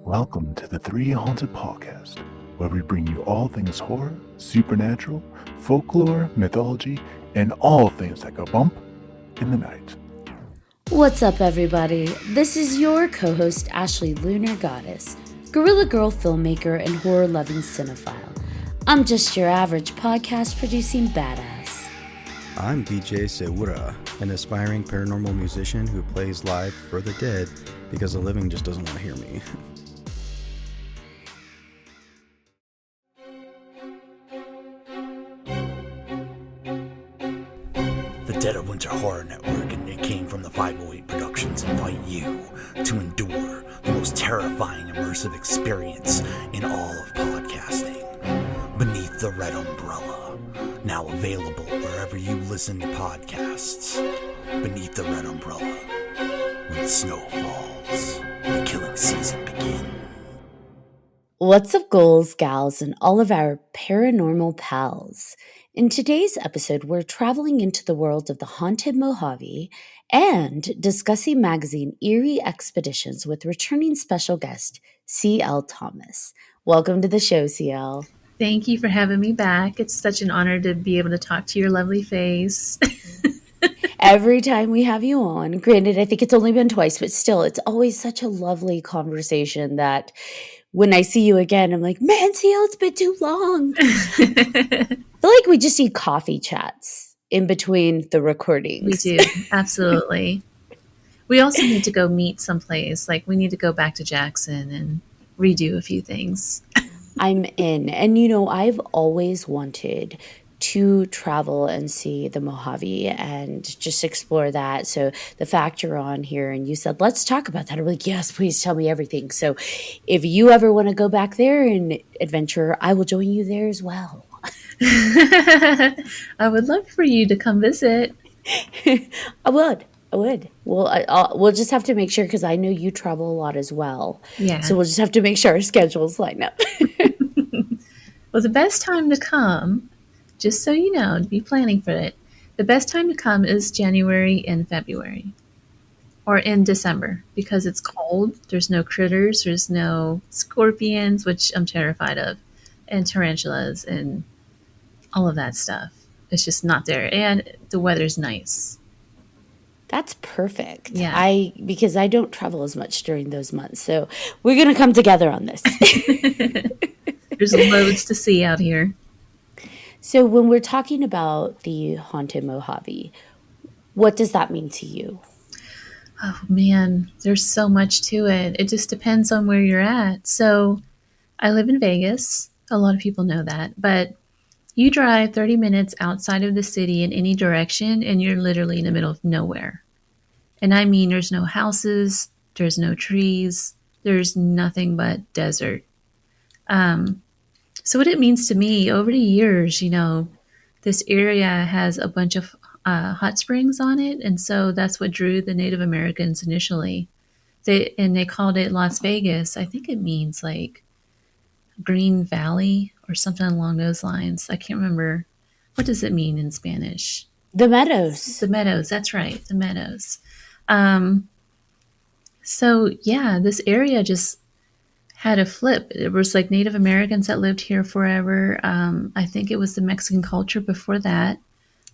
Welcome to the 3Haunted podcast, where we bring you all things horror, supernatural, folklore, mythology, and all things that go bump in the night. What's up, everybody? This is your co-host, Ashley Lunar Goddess, Gorilla Girl filmmaker and horror-loving cinephile. I'm just your average podcast-producing badass. I'm DJ Seura, an aspiring paranormal musician who plays live for the dead because the living just doesn't want to hear me. The Dead of Winter Horror Network and Nick Kane from the 508 Productions invite you to endure the most terrifying immersive experience in all of podcasting. Beneath the Red Umbrella, now available wherever you listen to podcasts. Beneath the Red Umbrella, when the snow falls, the killing season begins. What's up, ghouls, gals, and all of our paranormal pals? In today's episode, we're traveling into the world of the Haunted Mojave and discussing magazine Eerie Expeditions with returning special guest C.L. Thomas. Welcome to the show, C.L. Thank you for having me back. It's such an honor to be able to talk to your lovely face. Every time we have you on, granted, I think it's only been twice, but still, it's always such a lovely conversation that when I see you again, I'm like, man, CL, it's been too long. I feel like we just need coffee chats in between the recordings. We do, absolutely. We also need to go meet someplace. Like, we need to go back to Jackson and redo a few things. I'm in. And, you know, I've always wanted to travel and see the Mojave and just explore that. So the fact you're on here and you said, let's talk about that. I'm like, yes, please tell me everything. So if you ever want to go back there and adventure, I will join you there as well. I would love for you to come visit. I would. Well, we'll just have to make sure, because I know you travel a lot as well. Yeah. So we'll just have to make sure our schedules line up. Well, the best time to come, just so you know, be planning for it, the best time to come is January and February. Or in December, because it's cold. There's no critters. There's no scorpions, which I'm terrified of, and tarantulas and all of that stuff. It's just not there. And the weather's nice. That's perfect. Yeah. Because I don't travel as much during those months. So we're going to come together on this. There's loads to see out here. So when we're talking about the Haunted Mojave, what does that mean to you? Oh, man, there's so much to it. It just depends on where you're at. So I live in Vegas. A lot of people know that. But you drive 30 minutes outside of the city in any direction, and you're literally in the middle of nowhere. And I mean, there's no houses, there's no trees, there's nothing but desert. So what it means to me, over the years, you know, this area has a bunch of hot springs on it. And so that's what drew the Native Americans initially. They called it Las Vegas. I think it means like Green Valley or something along those lines. I can't remember. What does it mean in Spanish? The meadows. The meadows. That's right. The meadows. So yeah, this area just had a flip. It was like Native Americans that lived here forever. I think it was the Mexican culture before that.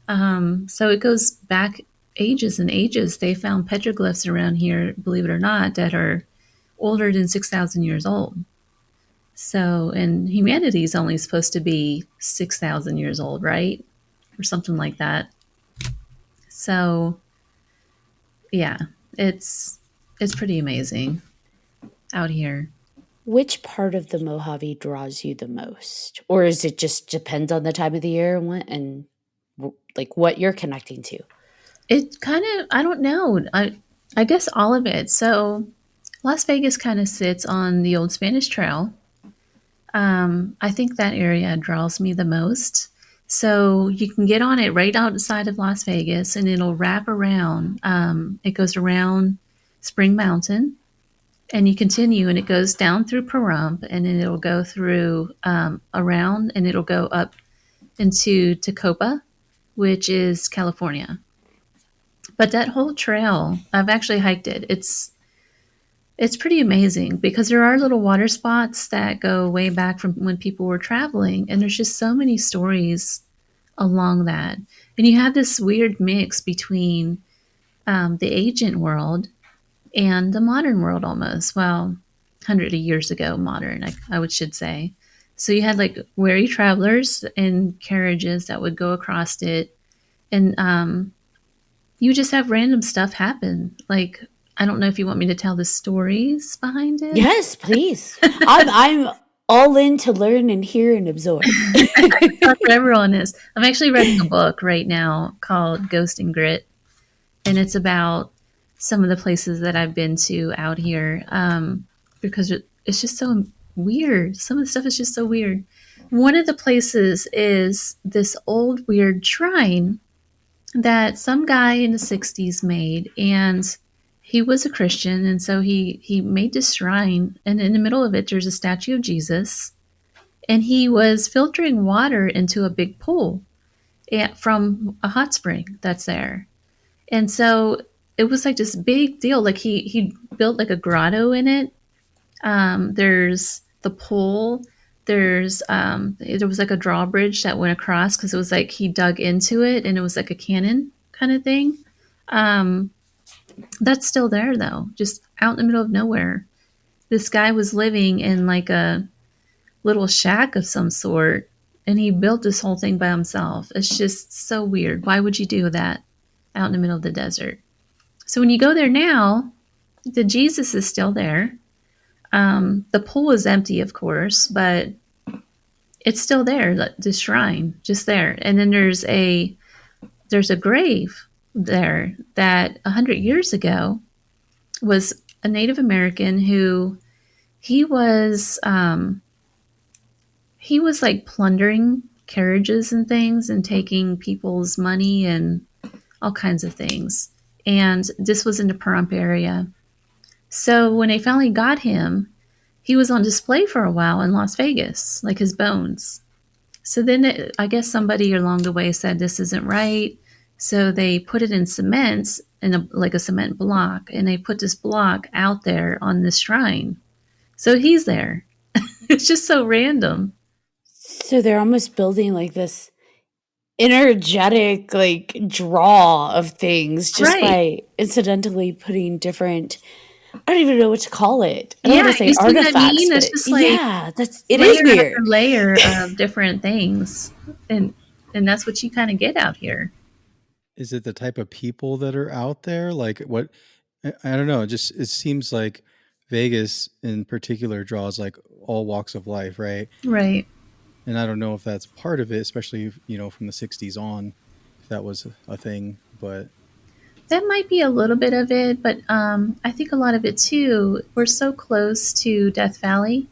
So it goes back ages and ages. They found petroglyphs around here, believe it or not, that are older than 6,000 years old. So, and humanity is only supposed to be 6,000 years old, right? Or something like that. So, yeah, it's pretty amazing out here. Which part of the Mojave draws you the most? Or is it just depends on the time of the year and like what you're connecting to? It kind of, I don't know. I guess all of it. So Las Vegas kind of sits on the old Spanish Trail. I think that area draws me the most. So you can get on it right outside of Las Vegas, and it'll wrap around. It goes around Spring Mountain, and you continue, and it goes down through Pahrump, and then it'll go through around, and it'll go up into Tacoma, which is California. But that whole trail, I've actually hiked it. It's pretty amazing because there are little water spots that go way back from when people were traveling, and there's just so many stories along that. And you have this weird mix between the ancient world and the modern world almost. Well, 100 years ago, modern, should say. So you had like weary travelers in carriages that would go across it, and you just have random stuff happen. Like, I don't know if you want me to tell the stories behind it. Yes, please. I'm all in to learn and hear and absorb. Whatever on this. I'm actually reading a book right now called Ghost and Grit, and it's about some of the places that I've been to out here, because it's just so weird. Some of the stuff is just so weird. One of the places is this old weird shrine that some guy in the 60s made, and he was a Christian, and so he made this shrine, and in the middle of it there's a statue of Jesus, and he was filtering water into a big pool from a hot spring that's there. And so it was like this big deal. Like he built like a grotto in it. There's the pool. There was like a drawbridge that went across because it was like he dug into it and it was like a cannon kind of thing. That's still there though, just out in the middle of nowhere. This guy was living in like a little shack of some sort, and he built this whole thing by himself. It's just so weird. Why would you do that out in the middle of the desert? So when you go there now, the Jesus is still there. The pool is empty, of course, but it's still there, the shrine, just there. And then there's a grave there that 100 years ago was a Native American who he was like plundering carriages and things and taking people's money and all kinds of things. And this was in the Pahrump area. So when they finally got him, he was on display for a while in Las Vegas, like his bones. So then I guess somebody along the way said this isn't right. So they put it in cement, like a cement block, and they put this block out there on this shrine. So he's there. It's just so random. So they're almost building like this energetic like draw of things just by incidentally putting different, I don't even know what to call it. I don't want to say artifacts, it's just like it is weird. Layer of different things, and that's what you kind of get out here. Is it the type of people that are out there? Like what? I don't know. It seems like Vegas in particular draws like all walks of life, right? Right. And I don't know if that's part of it, especially, from the 60s on, if that was a thing, but. That might be a little bit of it, but I think a lot of it too, we're so close to Death Valley,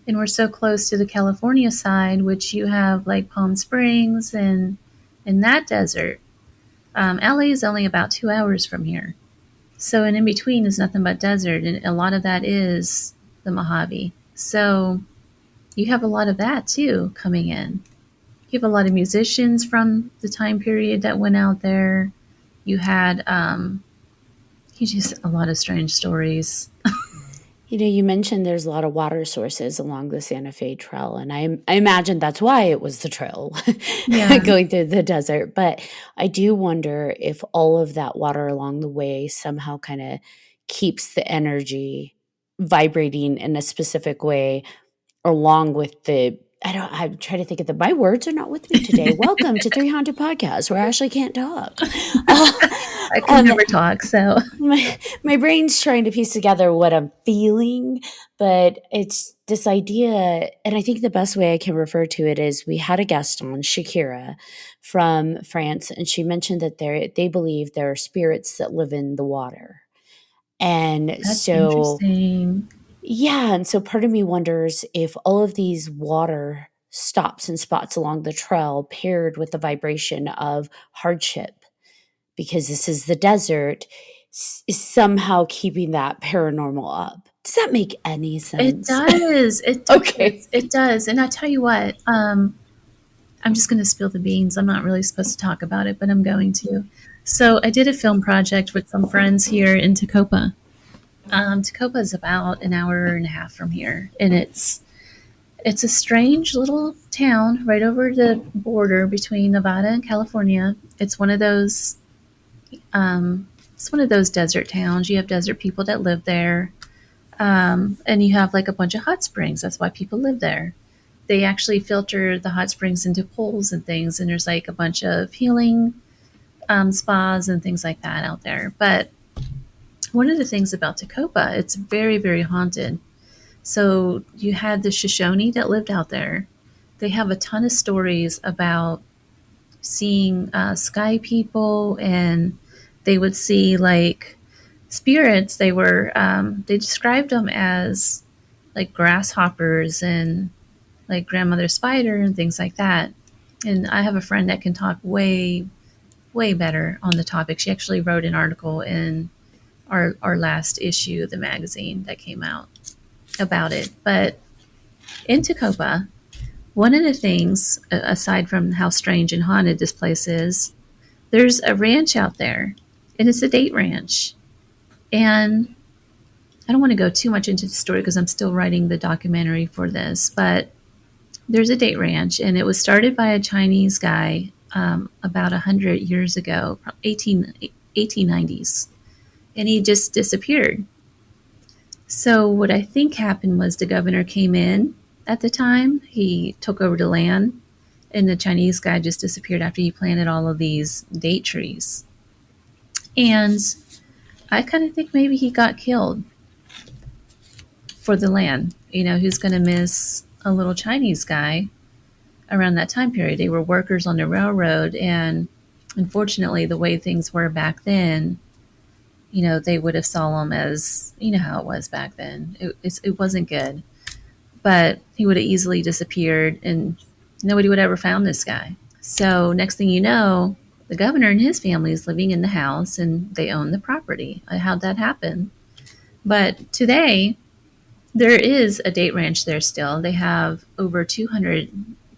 and we're so close to the California side, which you have like Palm Springs and in that desert. LA is only about 2 hours from here. So, and in between is nothing but desert, and a lot of that is the Mojave. So you have a lot of that too coming in. You have a lot of musicians from the time period that went out there. You had just a lot of strange stories. You mentioned there's a lot of water sources along the Santa Fe Trail, and I imagine that's why it was the trail going through the desert. But I do wonder if all of that water along the way somehow kind of keeps the energy vibrating in a specific way, along with the, I'm trying to think of my words are not with me today. Welcome to 3Haunted Podcast, where Ashley can't talk. I can never talk, so. My brain's trying to piece together what I'm feeling, but it's this idea, and I think the best way I can refer to it is we had a guest on, Shakira from France, and she mentioned that they believe there are spirits that live in the water. And that's so interesting. Yeah, and so part of me wonders if all of these water stops and spots along the trail paired with the vibration of hardship, because this is the desert, is somehow keeping that paranormal up. Does that make any sense? It does. Okay. It does. And I tell you what, I'm just going to spill the beans. I'm not really supposed to talk about it, but I'm going to. So I did a film project with some friends here in Tacoma. Tacoma is about an hour and a half from here, and it's a strange little town right over the border between Nevada and California. It's one of those desert towns. You have desert people that live there, and you have like a bunch of hot springs. That's why people live there. They actually filter the hot springs into pools and things, and there's like a bunch of healing spas and things like that out there. But one of the things about Tacoma, it's very, very haunted. So you had the Shoshone that lived out there. They have a ton of stories about seeing sky people, and they would see like spirits. They described them as like grasshoppers and like grandmother spider and things like that. And I have a friend that can talk way better on the topic. She actually wrote an article in our last issue of the magazine that came out about it. But in Tacoma, one of the things, aside from how strange and haunted this place is, there's a ranch out there, and it's a date ranch. And I don't want to go too much into the story because I'm still writing the documentary for this, but there's a date ranch, and it was started by a Chinese guy about 100 years ago, 1890s, and he just disappeared. So what I think happened was the governor came in at the time. He took over the land, and the Chinese guy just disappeared after he planted all of these date trees. And I kind of think maybe he got killed for the land. You know, who's going to miss a little Chinese guy around that time period? They were workers on the railroad, and unfortunately, the way things were back then, you know, they would have saw him as, you know how it was back then. It wasn't good. But he would have easily disappeared, and nobody would ever found this guy. So next thing you know, the governor and his family is living in the house, and they own the property. How'd that happen? But today, there is a date ranch there still. They have over 200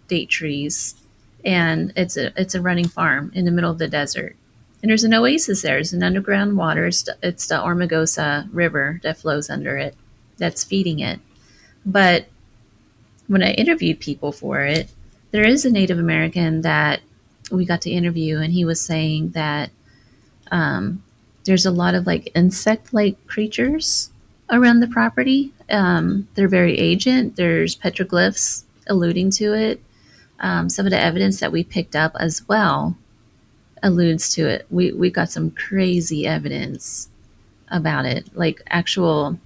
date trees, and it's a running farm in the middle of the desert. And there's an oasis there. There's an underground water. It's the Armagosa River that flows under it that's feeding it. But when I interviewed people for it, there is a Native American that we got to interview, and he was saying that there's a lot of like insect-like creatures around the property. They're very ancient. There's petroglyphs alluding to it. Some of the evidence that we picked up as well alludes to it. We got some crazy evidence about it, like actual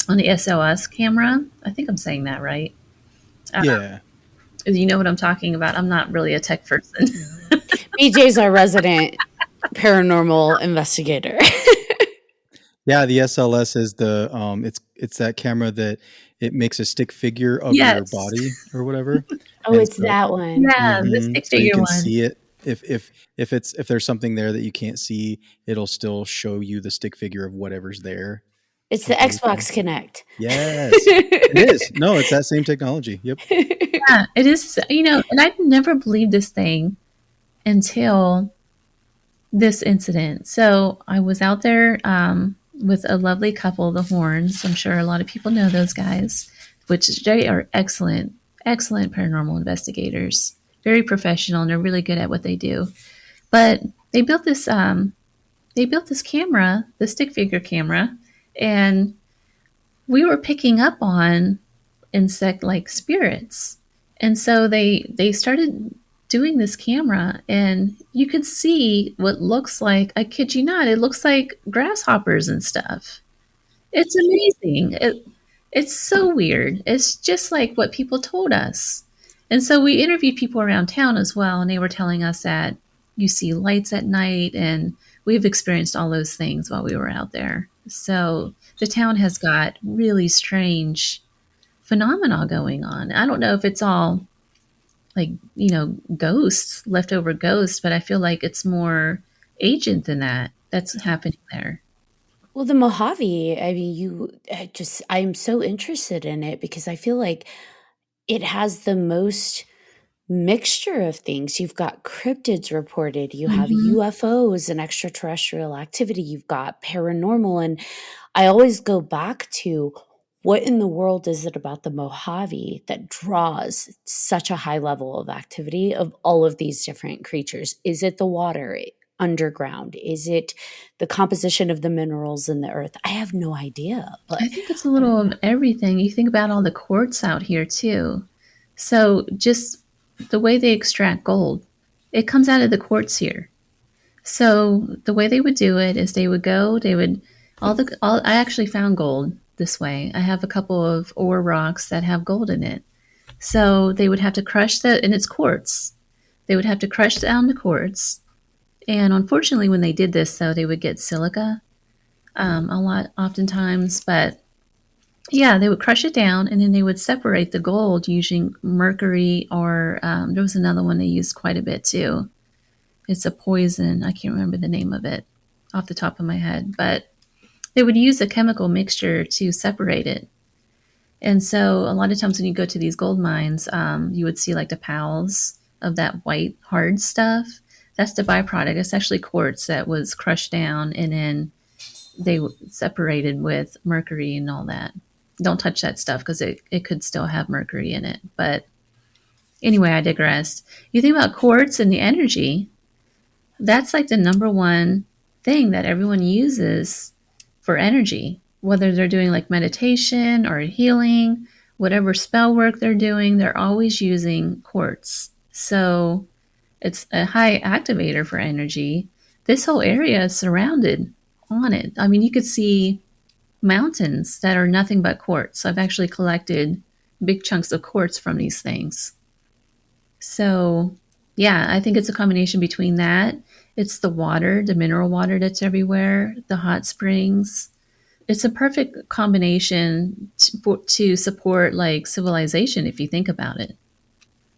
on the SOS camera. I think I'm saying that right. Yeah. You know what I'm talking about. I'm not really a tech person. BJ's our resident paranormal investigator. Yeah, the SLS is the it's that camera that it makes a stick figure of your Yes. body or whatever. Oh, And it's so- that one. Yeah, the Mhm. stick So you figure can one. see it. If there's something there that you can't see, it'll still show you the stick figure of whatever's there. It's the Something like Xbox Connect. Yes, it is. No, it's that same technology. Yep. Yeah, it is. You know, and I'd never believed this thing until this incident. So I was out there with a lovely couple, the Horns. I'm sure a lot of people know those guys, which they are excellent paranormal investigators. Very professional, and they're really good at what they do. But they built this camera, the stick figure camera, and we were picking up on insect-like spirits. And so they started doing this camera, and you could see what looks like, I kid you not, it looks like grasshoppers and stuff. It's amazing. It's so weird. It's just like what people told us. And so we interviewed people around town as well, and they were telling us that you see lights at night, and we've experienced all those things while we were out there. So the town has got really strange phenomena going on. I don't know if it's all like, you know, ghosts, leftover ghosts, but I feel like it's more agent than that that's happening there. Well, the Mojave, I mean, I'm so interested in it because I feel like it has the most mixture of things. You've got cryptids reported, you have Mhm. UFOs and extraterrestrial activity, you've got paranormal. And I always go back to, what in the world is it about the Mojave that draws such a high level of activity of all of these different creatures? Is it the water underground? Is it the composition of the minerals in the earth? I have no idea, but I think it's a little of everything. You think about all the quartz out here too. So just the way they extract gold, it comes out of the quartz here. So the way they would do it is they would go, they would I actually found gold this way. I have a couple of ore rocks that have gold in it. So they would have to crush and it's quartz. They would have to crush down the quartz. And unfortunately, when they did this, though, they would get silica a lot, oftentimes. But yeah, they would crush it down and then they would separate the gold using mercury, or there was another one they used quite a bit too. It's a poison. I can't remember the name of it off the top of my head, but they would use a chemical mixture to separate it. And so a lot of times when you go to these gold mines, you would see like the pals of that white hard stuff. That's the byproduct. It's actually quartz that was crushed down and then they separated with mercury and all that. Don't touch that stuff because it could still have mercury in it. But anyway, I digressed. You think about quartz and the energy, that's like the number one thing that everyone uses for energy, whether they're doing like meditation or healing, whatever spell work they're doing, they're always using quartz. So it's a high activator for energy. This whole area is surrounded on it. I mean, you could see mountains that are nothing but quartz. I've actually collected big chunks of quartz from these things. So yeah, I think it's a combination between that. It's the water, the mineral water that's everywhere, the hot springs. It's a perfect combination to support like civilization, if you think about it.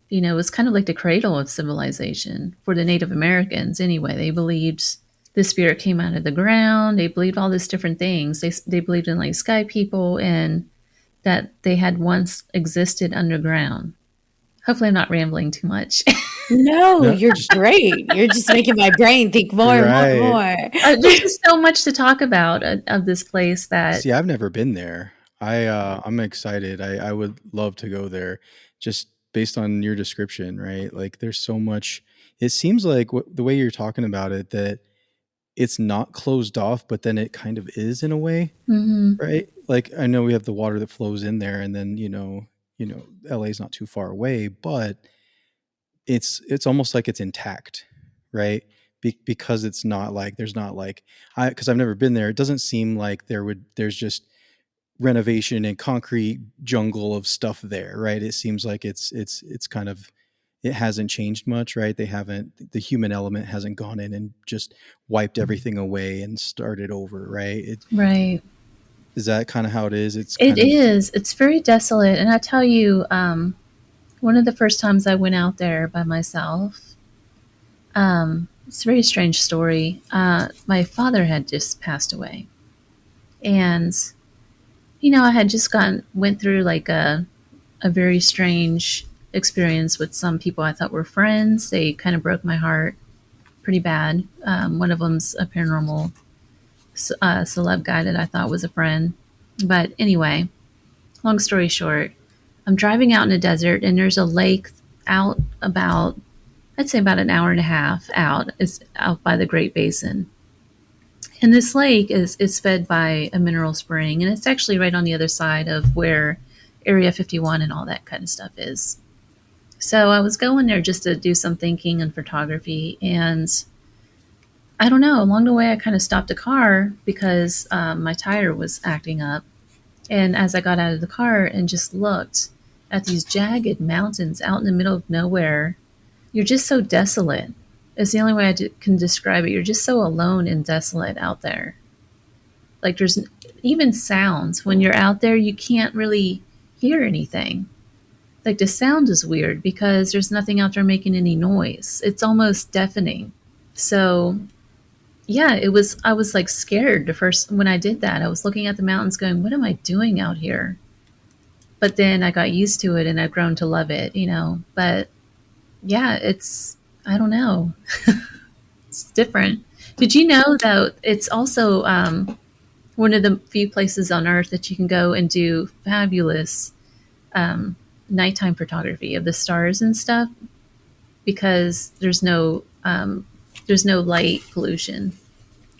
You know, it's kind of like the cradle of civilization for the Native Americans anyway. They believed the spirit came out of the ground. They believed all these different things. They believed in like sky people and that they had once existed underground. Hopefully I'm not rambling too much. no, you're great. You're just making my brain think more and more. There's just so much to talk about of this place that... See, I've never been there. I'm excited. I would love to go there just based on your description, right? Like there's so much. It seems like the way you're talking about it, that it's not closed off, but then it kind of is in a way, right? Like I know we have the water that flows in there, and then you know, LA is not too far away, but it's almost like it's intact, right? Because it's not like there's not like because I've never been there. It doesn't seem like there's just renovation and concrete jungle of stuff there, right? It seems like it's kind of, it hasn't changed much, right? The human element hasn't gone in and just wiped everything away and started over, right? Right. Is that kind of how it is? It's very desolate. And I tell you, one of the first times I went out there by myself, it's a very strange story. My father had just passed away, and I had just went through like a very strange experience with some people I thought were friends. They kind of broke my heart pretty bad. One of them's a paranormal celeb guy that I thought was a friend. But anyway, long story short, I'm driving out in the desert and there's a lake out about, I'd say about an hour and a half out. It's out by the Great Basin. And this lake is fed by a mineral spring, and it's actually right on the other side of where Area 51 and all that kind of stuff is. So I was going there just to do some thinking and photography, and I don't know, along the way I kind of stopped the car because my tire was acting up. And as I got out of the car and just looked at these jagged mountains out in the middle of nowhere, you're just so desolate. It's the only way I can describe it. You're just so alone and desolate out there. Like there's even sounds. When you're out there, you can't really hear anything. Like the sound is weird because there's nothing out there making any noise. It's almost deafening. So yeah, I was like scared the first, when I did that. I was looking at the mountains going, what am I doing out here? But then I got used to it and I've grown to love it, But yeah, I don't know. It's different. Did you know that it's also one of the few places on Earth that you can go and do fabulous nighttime photography of the stars and stuff, because there's no light pollution.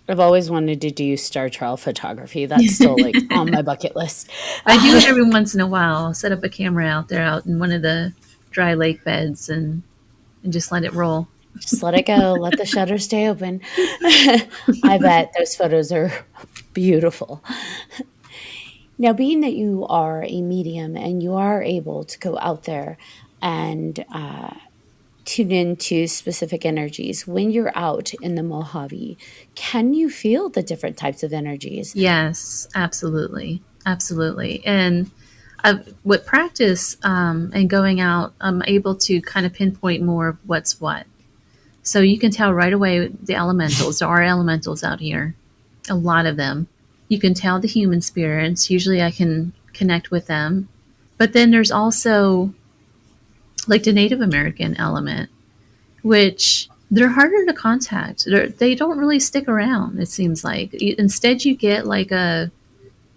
I've always wanted to do star trail photography. That's still like on my bucket list. I do it every once in a while. I'll set up a camera out there out in one of the dry lake beds and just let it roll. Just let it go. Let the shutters stay open. I bet those photos are beautiful. Now, being that you are a medium and you are able to go out there and tune into specific energies, when you're out in the Mojave, can you feel the different types of energies? Yes, absolutely. Absolutely. And with practice and going out, I'm able to kind of pinpoint more of what's what. So you can tell right away the elementals. There are elementals out here, a lot of them. You can tell the human spirits. Usually I can connect with them. But then there's also like the Native American element, which they're harder to contact. They don't really stick around, it seems like. Instead, you get like a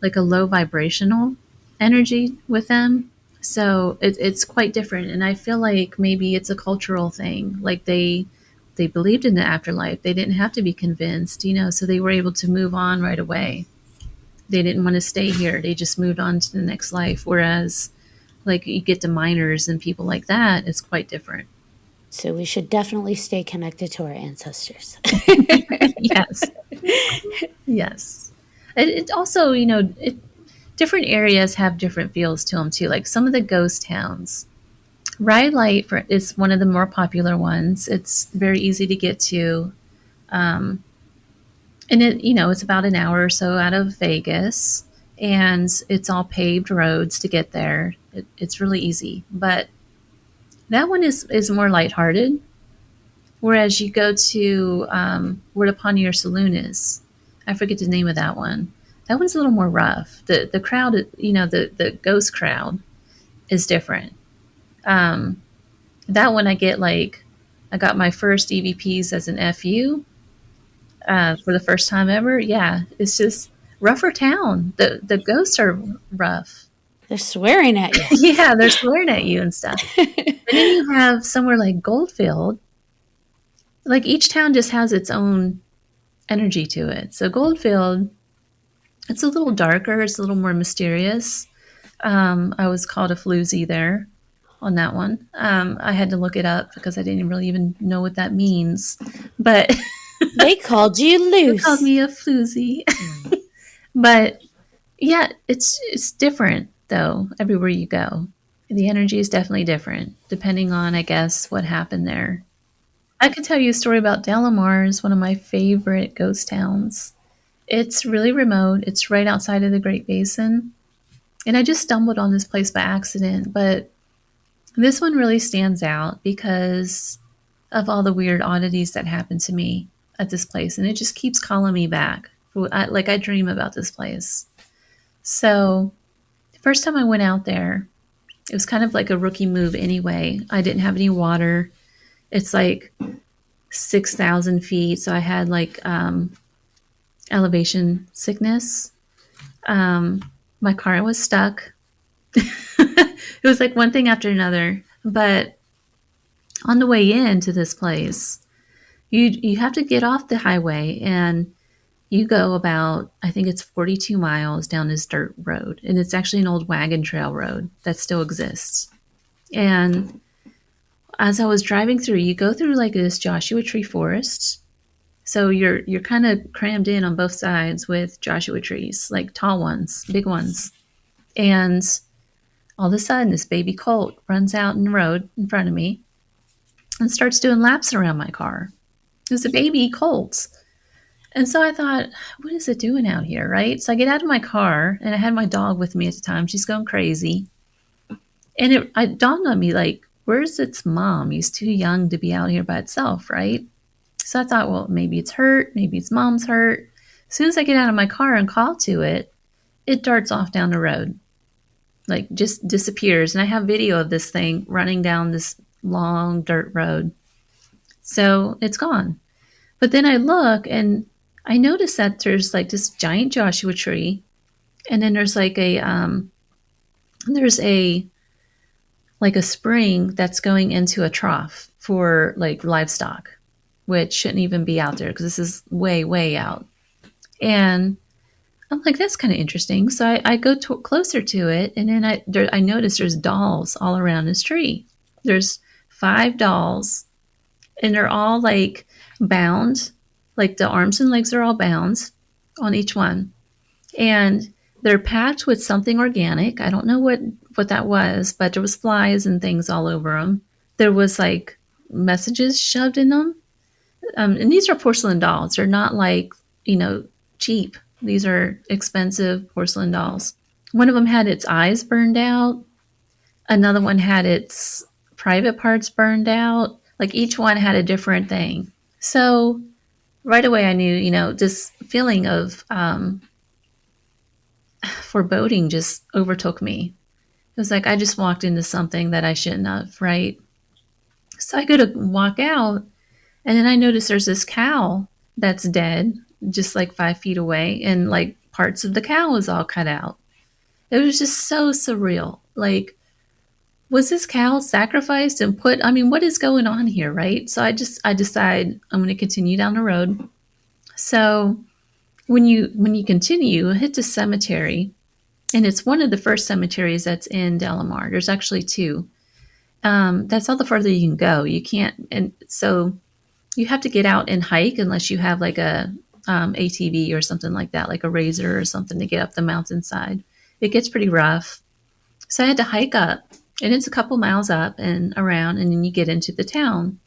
low vibrational energy with them. So it's quite different. And I feel like maybe it's a cultural thing. Like they believed in the afterlife. They didn't have to be convinced, so they were able to move on right away. They didn't want to stay here. They just moved on to the next life. Whereas like you get to miners and people like that, it's quite different. So we should definitely stay connected to our ancestors. Yes. Yes. It also, different areas have different feels to them too. Like some of the ghost towns. Rhyolite is one of the more popular ones. It's very easy to get to. And it's about an hour or so out of Vegas, and it's all paved roads to get there. It's really easy. But that one is more lighthearted. Whereas you go to where the Pontier Saloon is. I forget the name of that one. That one's a little more rough. The crowd, the ghost crowd is different. That one I got my first EVPs as an FU for the first time ever. Yeah, it's just rougher town. The ghosts are rough. They're swearing at you. Yeah, they're swearing at you and stuff. And then you have somewhere like Goldfield. Like each town just has its own energy to it. So Goldfield, it's a little darker. It's a little more mysterious. I was called a floozy there on that one. I had to look it up because I didn't really even know what that means. But they called you loose. They called me a floozy. But yeah, it's different though everywhere you go. The energy is definitely different depending on, I guess, what happened there. I could tell you a story about Delamar. Is one of my favorite ghost towns. It's really remote. It's right outside of the Great Basin. And I just stumbled on this place by accident. But this one really stands out because of all the weird oddities that happened to me at this place. And it just keeps calling me back. I dream about this place. So the first time I went out there, it was kind of like a rookie move anyway. I didn't have any water. It's like 6,000 feet. So I had elevation sickness. My car was stuck. It was like one thing after another. But on the way into this place, you have to get off the highway and you go about, I think it's 42 miles down this dirt road. And it's actually an old wagon trail road that still exists. And as I was driving through, you go through like this Joshua tree forest. So you're kind of crammed in on both sides with Joshua trees, like tall ones, big ones. And all of a sudden, this baby colt runs out in the road in front of me and starts doing laps around my car. It was a baby colt. And so I thought, what is it doing out here, right? So I get out of my car, and I had my dog with me at the time. She's going crazy. And it dawned on me, like, where's its mom? He's too young to be out here by itself, right? So I thought, well, maybe it's hurt. Maybe its mom's hurt. As soon as I get out of my car and call to it, it darts off down the road, like just disappears. And I have video of this thing running down this long dirt road. So it's gone. But then I look, and I noticed that there's like this giant Joshua tree, and then there's like there's a like a spring that's going into a trough for like livestock, which shouldn't even be out there because this is way, way out. And I'm like, that's kind of interesting. So I go closer to it, and then I notice there's dolls all around this tree. There's 5 dolls, and they're all like bound, like the arms and legs are all bound on each one, and they're packed with something organic. I don't know what that was, but there was flies and things all over them. There was like messages shoved in them, and these are porcelain dolls. They're not like cheap. These are expensive porcelain dolls. One of them had its eyes burned out. Another one had its private parts burned out. Like each one had a different thing. So right away I knew, this feeling of foreboding just overtook me. It was like I just walked into something that I shouldn't have, right? So I go to walk out, and then I notice there's this cow that's dead, just like 5 feet away, and like parts of the cow was all cut out. It was just so surreal. Like, was this cow sacrificed and put? I mean, what is going on here, right? So I decide I'm going to continue down the road. So when you continue, you hit the cemetery, and it's one of the first cemeteries that's in Delamar. There's actually 2. That's all the further you can go. You can't, and so you have to get out and hike unless you have like a ATV or something like that, like a razor or something to get up the mountainside. It gets pretty rough. So I had to hike up, and it's a couple miles up and around, and then you get into the town.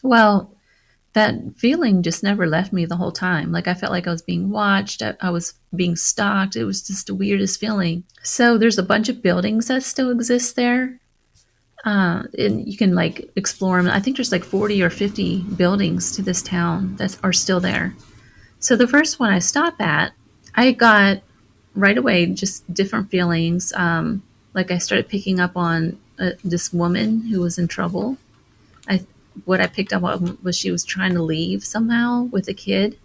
Well, that feeling just never left me the whole time. Like I felt like I was being watched. I was being stalked. It was just the weirdest feeling. So there's a bunch of buildings that still exist there. And you can like explore them. I think there's like 40 or 50 buildings to this town that are still there. So the first one I stopped at, I got right away just different feelings. Like I started picking up on this woman who was in trouble. What I picked up on was she was trying to leave somehow with a kid.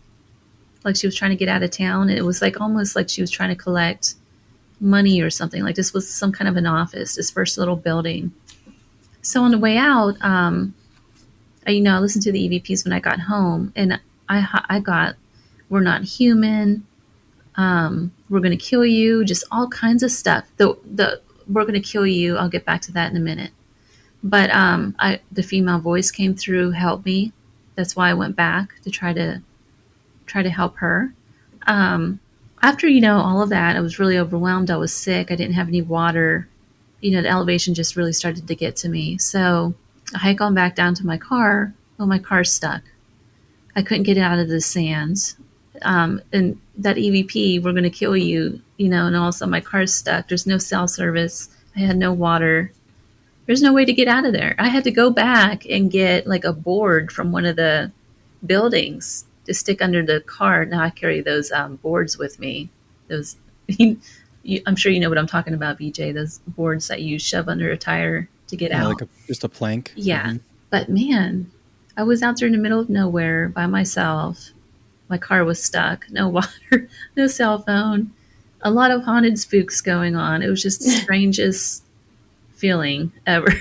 Like she was trying to get out of town. And it was like almost like she was trying to collect money or something. Like this was some kind of an office, this first little building. So on the way out, I listened to the EVPs when I got home, and I got, we're not human. We're going to kill you. Just all kinds of stuff. We're going to kill you. I'll get back to that in a minute. But the female voice came through, helped me. That's why I went back to try to help her. After all of that, I was really overwhelmed. I was sick. I didn't have any water. The elevation just really started to get to me. So I hike on back down to my car. Well, my car's stuck. I couldn't get out of the sand. And that EVP, we're going to kill you, and also my car's stuck. There's no cell service. I had no water. There's no way to get out of there. I had to go back and get like a board from one of the buildings to stick under the car. Now I carry those boards with me. Those, I'm sure you know what I'm talking about, BJ. Those boards that you shove under a tire to get out. Like just a plank. Yeah. Mm-hmm. But man, I was out there in the middle of nowhere by myself. My car was stuck. No water, no cell phone. A lot of haunted spooks going on. It was just the strangest feeling ever.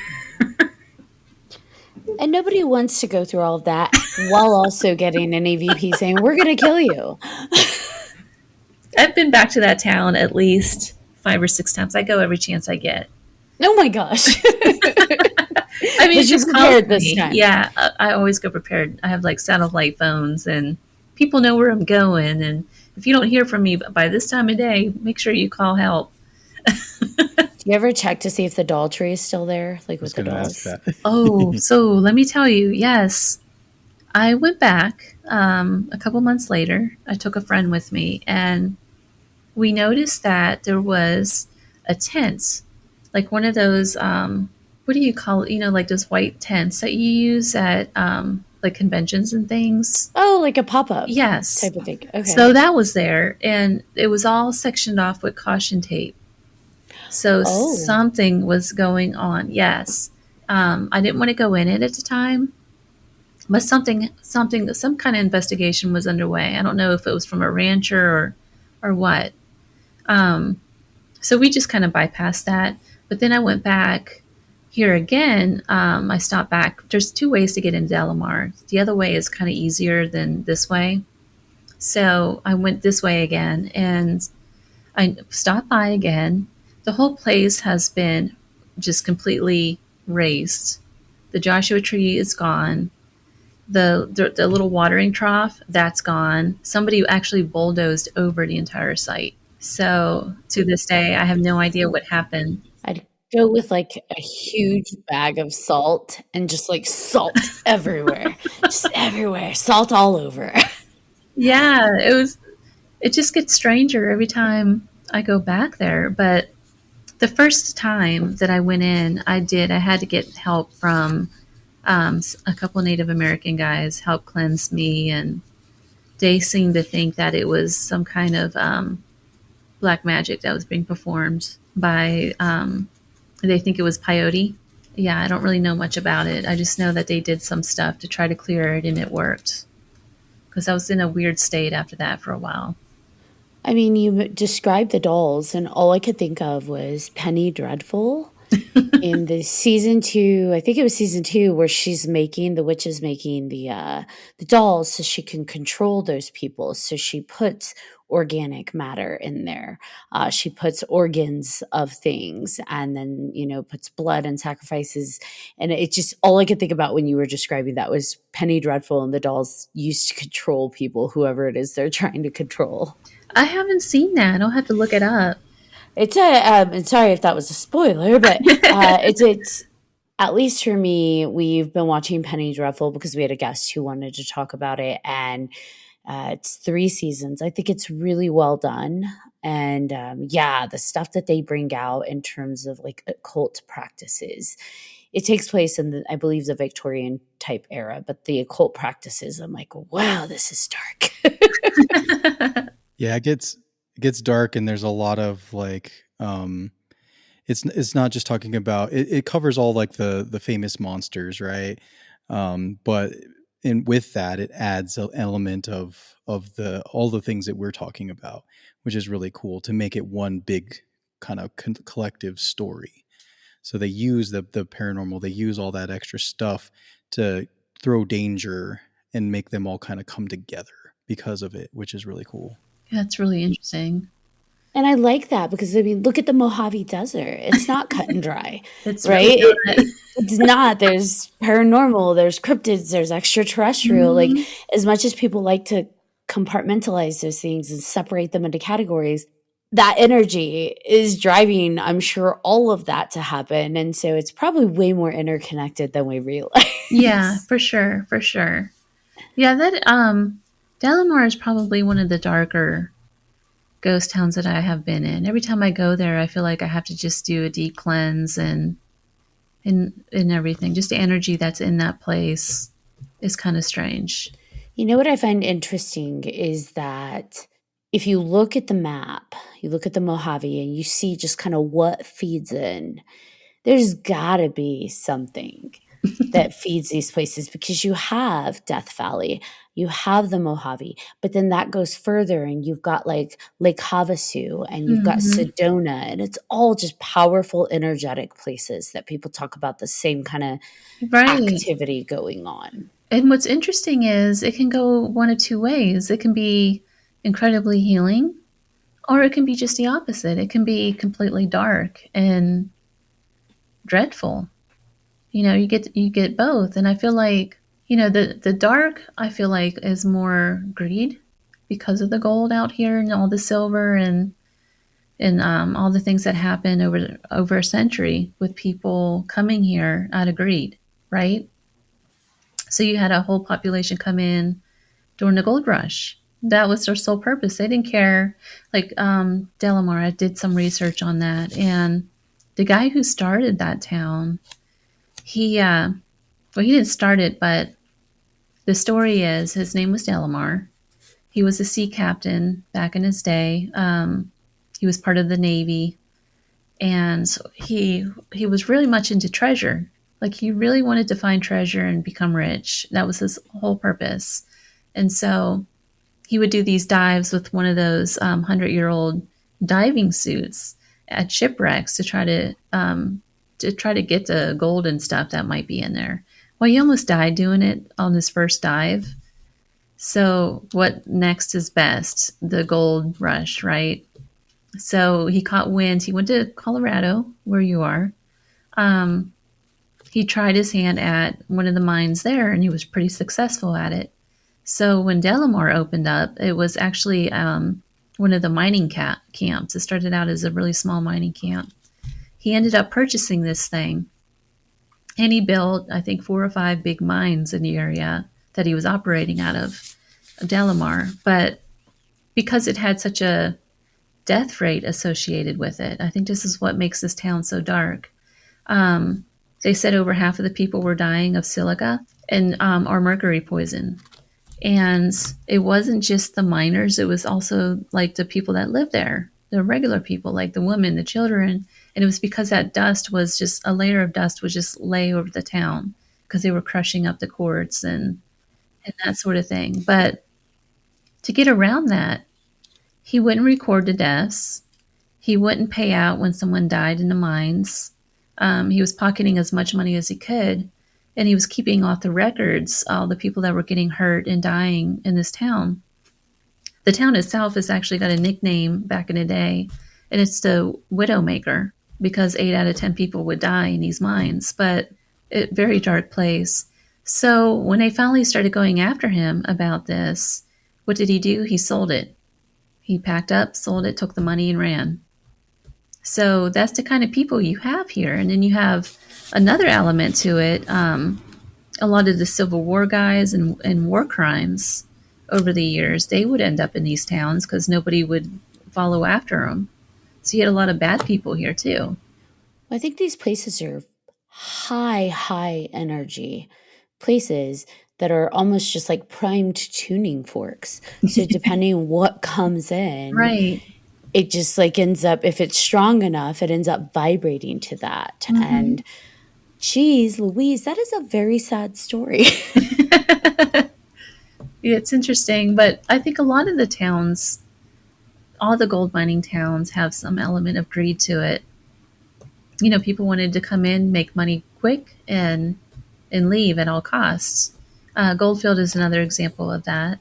And nobody wants to go through all of that while also getting an EVP saying, we're going to kill you. I've been back to that town at least 5 or 6 times. I go every chance I get. Oh my gosh. I mean, it's just prepared this time. Yeah, I always go prepared. I have like satellite phones, and people know where I'm going. And if you don't hear from me by this time of day, make sure you call help. Do you ever check to see if the doll tree is still there? Like with the dolls? Oh, so let me tell you, yes. I went back a couple months later. I took a friend with me, and we noticed that there was a tent, like one of those, what do you call it? Like those white tents that you use at like conventions and things. Oh, like a pop-up. Yes. Type of thing. Okay. So that was there, and it was all sectioned off with caution tape. So something was going on. Yes. I didn't want to go in it at the time. But some kind of investigation was underway. I don't know if it was from a rancher or what. Um, so we just kind of bypassed that. But then I went back here again. I stopped back. There's two ways to get into Delamar. The other way is kind of easier than this way. So I went this way again, and I stopped by again. The whole place has been just completely razed. The Joshua tree is gone. The little watering trough, that's gone. Somebody actually bulldozed over the entire site. So to this day, I have no idea what happened. I'd go with like a huge bag of salt and just like salt everywhere, just everywhere, salt all over. Yeah, it just gets stranger every time I go back there. But the first time that I went in, I had to get help from a couple of Native American guys help cleanse me, and they seemed to think that it was some kind of black magic that was being performed by, they think it was peyote. Yeah, I don't really know much about it. I just know that they did some stuff to try to clear it, and it worked. Because I was in a weird state after that for a while. I mean, you described the dolls, and all I could think of was Penny Dreadful in the season 2. I think it was season 2 where the witch is making the dolls so she can control those people. So she puts organic matter in there. She puts organs of things, and then puts blood and sacrifices. And it just, all I could think about when you were describing that was Penny Dreadful and the dolls used to control people, whoever it is they're trying to control. I haven't seen that. I'll have to look it up. It's and sorry if that was a spoiler, but it's at least for me, we've been watching Penny Dreadful because we had a guest who wanted to talk about it, and it's 3 seasons. I think it's really well done, and the stuff that they bring out in terms of like occult practices. It takes place in I believe the Victorian type era, but the occult practices, I'm like, wow, this is dark. Yeah, it gets dark, and there's a lot of like it's not just talking about it covers all like the famous monsters, right? But with that, it adds an element of all the things that we're talking about, which is really cool to make it one big kind of collective story. So they use the paranormal, they use all that extra stuff to throw danger and make them all kind of come together because of it, which is really cool. Yeah, that's really interesting. And I like that because, I mean, look at the Mojave Desert. It's not cut and dry, It's right? really It's not. There's paranormal, there's cryptids, there's extraterrestrial. Mm-hmm. Like, as much as people like to compartmentalize those things and separate them into categories, that energy is driving, I'm sure, all of that to happen. And so it's probably way more interconnected than we realize. Yeah, for sure. For sure. Yeah, that Delamar is probably one of the darker ghost towns that I have been in. Every time I go there, I feel like I have to just do a deep cleanse and everything. Just the energy that's in that place is kind of strange. You know what I find interesting is that if you look at the map, you look at the Mojave and you see just kind of what feeds in, there's got to be something that feeds these places, because you have Death Valley, you have the Mojave, but then that goes further and you've got like Lake Havasu and you've got Sedona, and it's all just powerful, energetic places that people talk about the same kind of activity going on. And what's interesting is it can go one of two ways. It can be incredibly healing, or it can be just the opposite. It can be completely dark and dreadful. You get both. And I feel like, the dark, I feel like, is more greed because of the gold out here and all the silver and all the things that happen over a century with people coming here out of greed, right? So you had a whole population come in during the gold rush. That was their sole purpose. They didn't care. Like Delamar, I did some research on that, and the guy who started that town, he didn't start it, but the story is his name was Delamar. He was a sea captain back in his day. He was part of the Navy, and he was really much into treasure. Like he really wanted to find treasure and become rich. That was his whole purpose. And so he would do these dives with one of those 100-year-old diving suits at shipwrecks to try to get the gold and stuff that might be in there. Well, he almost died doing it on his first dive. So what next is best? The gold rush, right? So he caught wind. He went to Colorado, where you are. He tried his hand at one of the mines there, and he was pretty successful at it. So when Delamar opened up, it was actually one of the mining camps. It started out as a really small mining camp. He ended up purchasing this thing, and he built, I think, 4 or 5 big mines in the area that he was operating out of Delamar. But because it had such a death rate associated with it, I think this is what makes this town so dark. They said over half of the people were dying of silica and or mercury poison. And it wasn't just the miners, it was also like the people that lived there, the regular people, like the women, the children. And it was because that dust was just, a layer of dust would just lay over the town because they were crushing up the quartz and that sort of thing. But to get around that, he wouldn't record the deaths. He wouldn't pay out when someone died in the mines. He was pocketing as much money as he could. And he was keeping off the records, all the people that were getting hurt and dying in this town. The town itself has actually got a nickname back in the day, and it's the Widowmaker, because 8 out of 10 people would die in these mines, but a very dark place. So when they finally started going after him about this, what did he do? He sold it. He packed up, sold it, took the money, and ran. So that's the kind of people you have here. And then you have another element to it. A lot of the Civil War guys and war crimes over the years, they would end up in these towns because nobody would follow after them. So you had a lot of bad people here too. I think these places are high energy places that are almost just like primed tuning forks. So depending what comes in, Right. it just like ends up, if it's strong enough, it ends up vibrating to that. Mm-hmm. And geez, Louise, that is a very sad story. Yeah, it's interesting, but I think a lot of the towns, all the gold mining towns, have some element of greed to it. You know, people wanted to come in, make money quick, and leave at all costs. Goldfield is another example of that.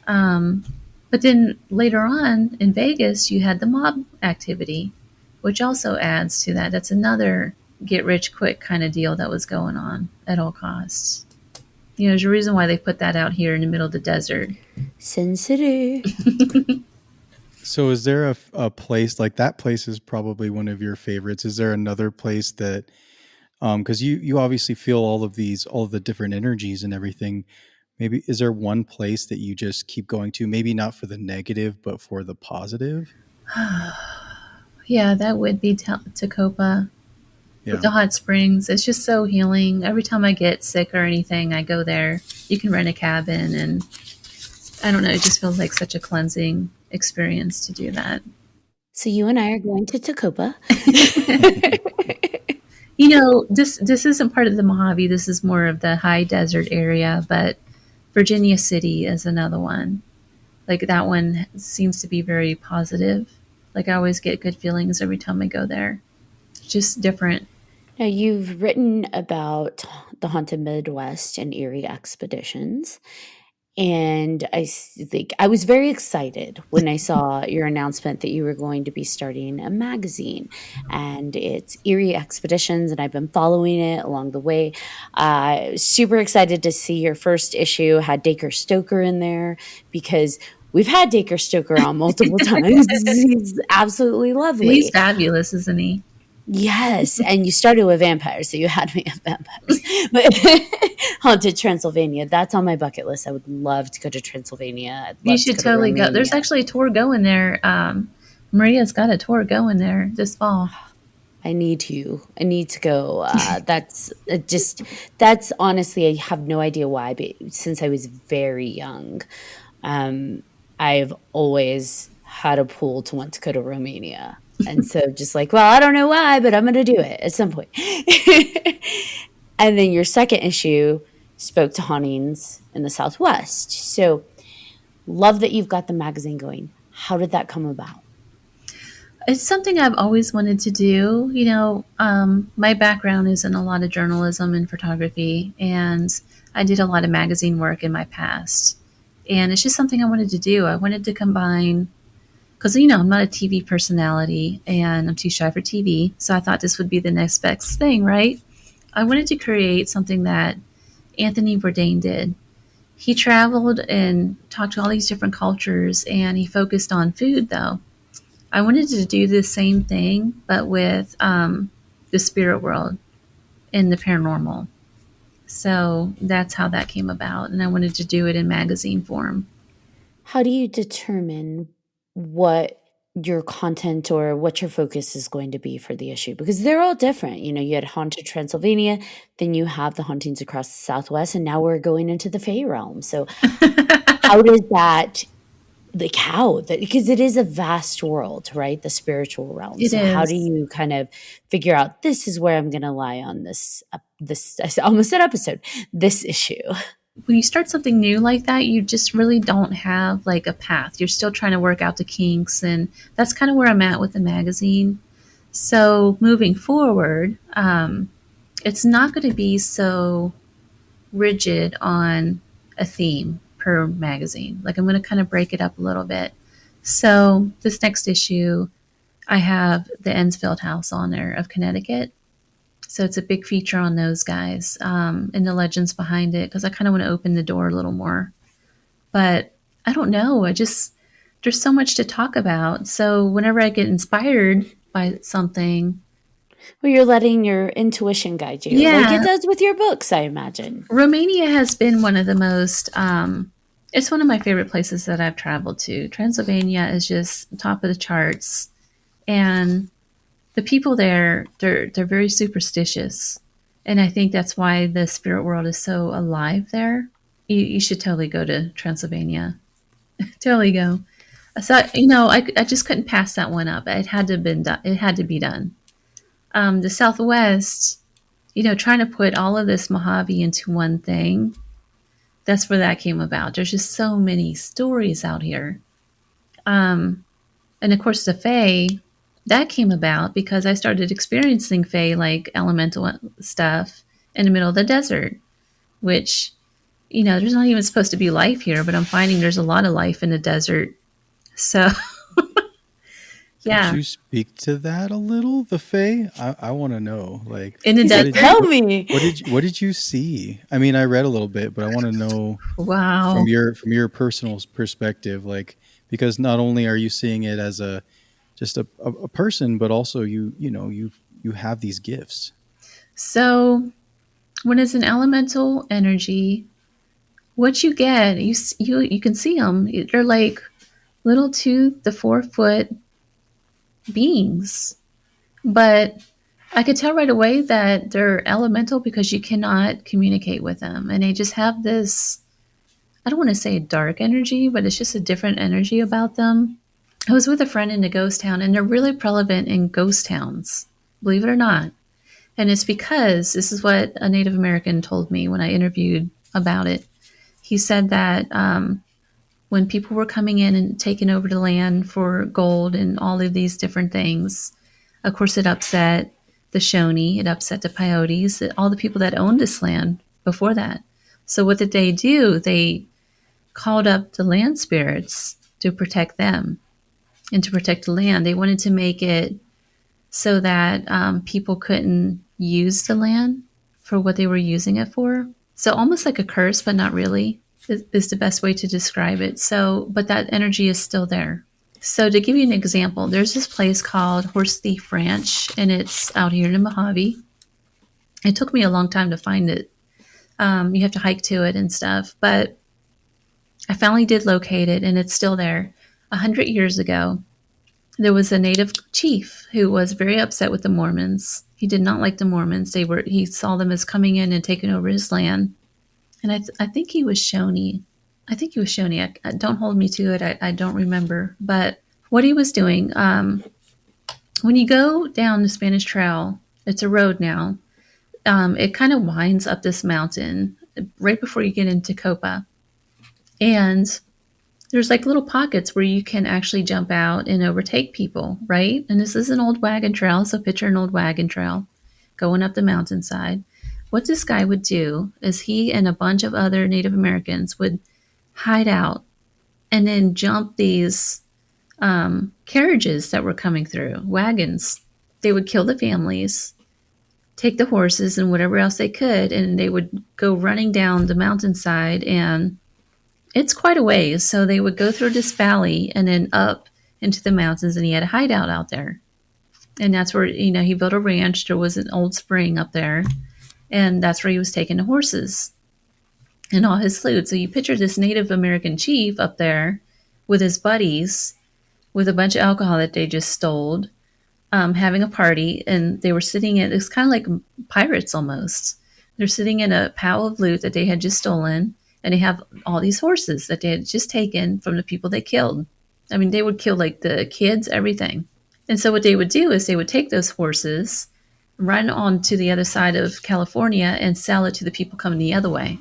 But then later on in Vegas, you had the mob activity, which also adds to that. That's another get rich quick kind of deal that was going on at all costs. You know, there's a reason why they put that out here in the middle of the desert. Sin City. So is there a place, like that place is probably one of your favorites. Is there another place that, because you obviously feel all of the different energies and everything. Maybe is there one place that you just keep going to? Maybe not for the negative, but for the positive? Yeah, that would be Tacoma. Yeah. With the hot springs. It's just so healing. Every time I get sick or anything, I go there. You can rent a cabin, and I don't know, it just feels like such a cleansing experience to do that. So you and I are going to Tacoma. You know, this isn't part of the Mojave. This is more of the high desert area, but Virginia City is another one. Like that one seems to be very positive. Like I always get good feelings every time I go there. It's just different. Now, you've written about the Haunted Midwest and Eerie Expeditions. And I think I was very excited when I saw your announcement that you were going to be starting a magazine, and it's Eerie Expeditions, and I've been following it along the way. Super excited to see your first issue had Dacre Stoker in there, because we've had Dacre Stoker on multiple times. He's absolutely lovely. He's fabulous, isn't he? Yes, and you started with vampires, so you had me at vampires. But Haunted Transylvania, that's on my bucket list. I would love to go to Transylvania. You should totally go. There's actually a tour going there. Maria's got a tour going there this fall. I need to go. That's honestly, I have no idea why, but since I was very young, I've always had a pull to want to go to Romania. And so just like, well, I don't know why, but I'm going to do it at some point. And then your second issue spoke to hauntings in the Southwest. So, love that you've got the magazine going. How did that come about? It's something I've always wanted to do. My background is in a lot of journalism and photography, and I did a lot of magazine work in my past. And it's just something I wanted to do. I wanted to combine, because, I'm not a TV personality and I'm too shy for TV. So I thought this would be the next best thing, right? I wanted to create something that Anthony Bourdain did. He traveled and talked to all these different cultures, and he focused on food, though. I wanted to do the same thing, but with the spirit world and the paranormal. So that's how that came about. And I wanted to do it in magazine form. How do you determine what your content or what your focus is going to be for the issue? Because they're all different. You had Haunted Transylvania, then you have the hauntings across the Southwest, and now we're going into the Fae realm. So how does that, because it is a vast world, right? The spiritual realm. It so how do is. you kind of figure out, this is where I'm going to lie on this, I almost said episode, this issue? When you start something new like that, you just really don't have like a path. You're still trying to work out the kinks, and that's kind of where I'm at with the magazine. So moving forward, it's not going to be so rigid on a theme per magazine. Like, I'm going to kind of break it up a little bit. So this next issue, I have the Ensfield House on there of Connecticut. So it's a big feature on those guys, and the legends behind it, because I kind of want to open the door a little more. But I don't know. There's so much to talk about. So whenever I get inspired by something. Well, you're letting your intuition guide you. Yeah. Like it does with your books, I imagine. Romania has been one of the most, it's one of my favorite places that I've traveled to. Transylvania is just top of the charts. And the people there, they're very superstitious. And I think that's why the spirit world is so alive there. You should totally go to Transylvania. Totally go. So, I just couldn't pass that one up. It had to have been done. It had to be done. The Southwest, trying to put all of this Mojave into one thing, that's where that came about. There's just so many stories out here. And of course, the Fae, that came about because I started experiencing Fae, like elemental stuff, in the middle of the desert, which, there's not even supposed to be life here, but I'm finding there's a lot of life in the desert. So, yeah. Could you speak to that a little, the Fae? I want to know. Like, In the desert? Tell me. What did you see? I mean, I read a little bit, but I want to know Wow. from your personal perspective, like, because not only are you seeing it as just a person, but also you have these gifts. So when it's an elemental energy, what you get, you can see them. They're like little 2 to 4 foot beings. But I could tell right away that they're elemental because you cannot communicate with them. And they just have this, I don't want to say dark energy, but it's just a different energy about them. I was with a friend in a ghost town, and they're really prevalent in ghost towns, believe it or not. And it's because, this is what a Native American told me when I interviewed about it. He said that when people were coming in and taking over the land for gold and all of these different things, of course it upset the Shawnee, it upset the Paiutes, all the people that owned this land before that. So what did they do? They called up the land spirits to protect them and to protect the land. They wanted to make it so that people couldn't use the land for what they were using it for. So almost like a curse, but not really, is the best way to describe it. So, but that energy is still there. So to give you an example, there's this place called Horse Thief Ranch, and it's out here in Mojave. It took me a long time to find it. You have to hike to it and stuff, but I finally did locate it, and it's still there. 100 years ago, there was a native chief who was very upset with the Mormons. He did not like the Mormons. He saw them as coming in and taking over his land. And I think he was Shawnee. Don't hold me to it. I don't remember. But what he was doing, when you go down the Spanish Trail, it's a road now. it kind of winds up this mountain right before you get into Copa. And there's like little pockets where you can actually jump out and overtake people, right? And this is an old wagon trail, so picture an old wagon trail going up the mountainside. What this guy would do is he and a bunch of other Native Americans would hide out and then jump these carriages that were coming through, wagons. They would kill the families, take the horses and whatever else they could, and they would go running down the mountainside, and it's quite a ways. So they would go through this valley and then up into the mountains, and he had a hideout out there. And that's where, he built a ranch. There was an old spring up there, and that's where he was taking the horses and all his loot. So you picture this Native American chief up there with his buddies with a bunch of alcohol that they just stole, having a party, and they were sitting in, it's kind of like pirates almost. They're sitting in a pile of loot that they had just stolen, and they have all these horses that they had just taken from the people they killed. I mean, they would kill like the kids, everything. And so what they would do is they would take those horses, run on to the other side of California, and sell it to the people coming the other way.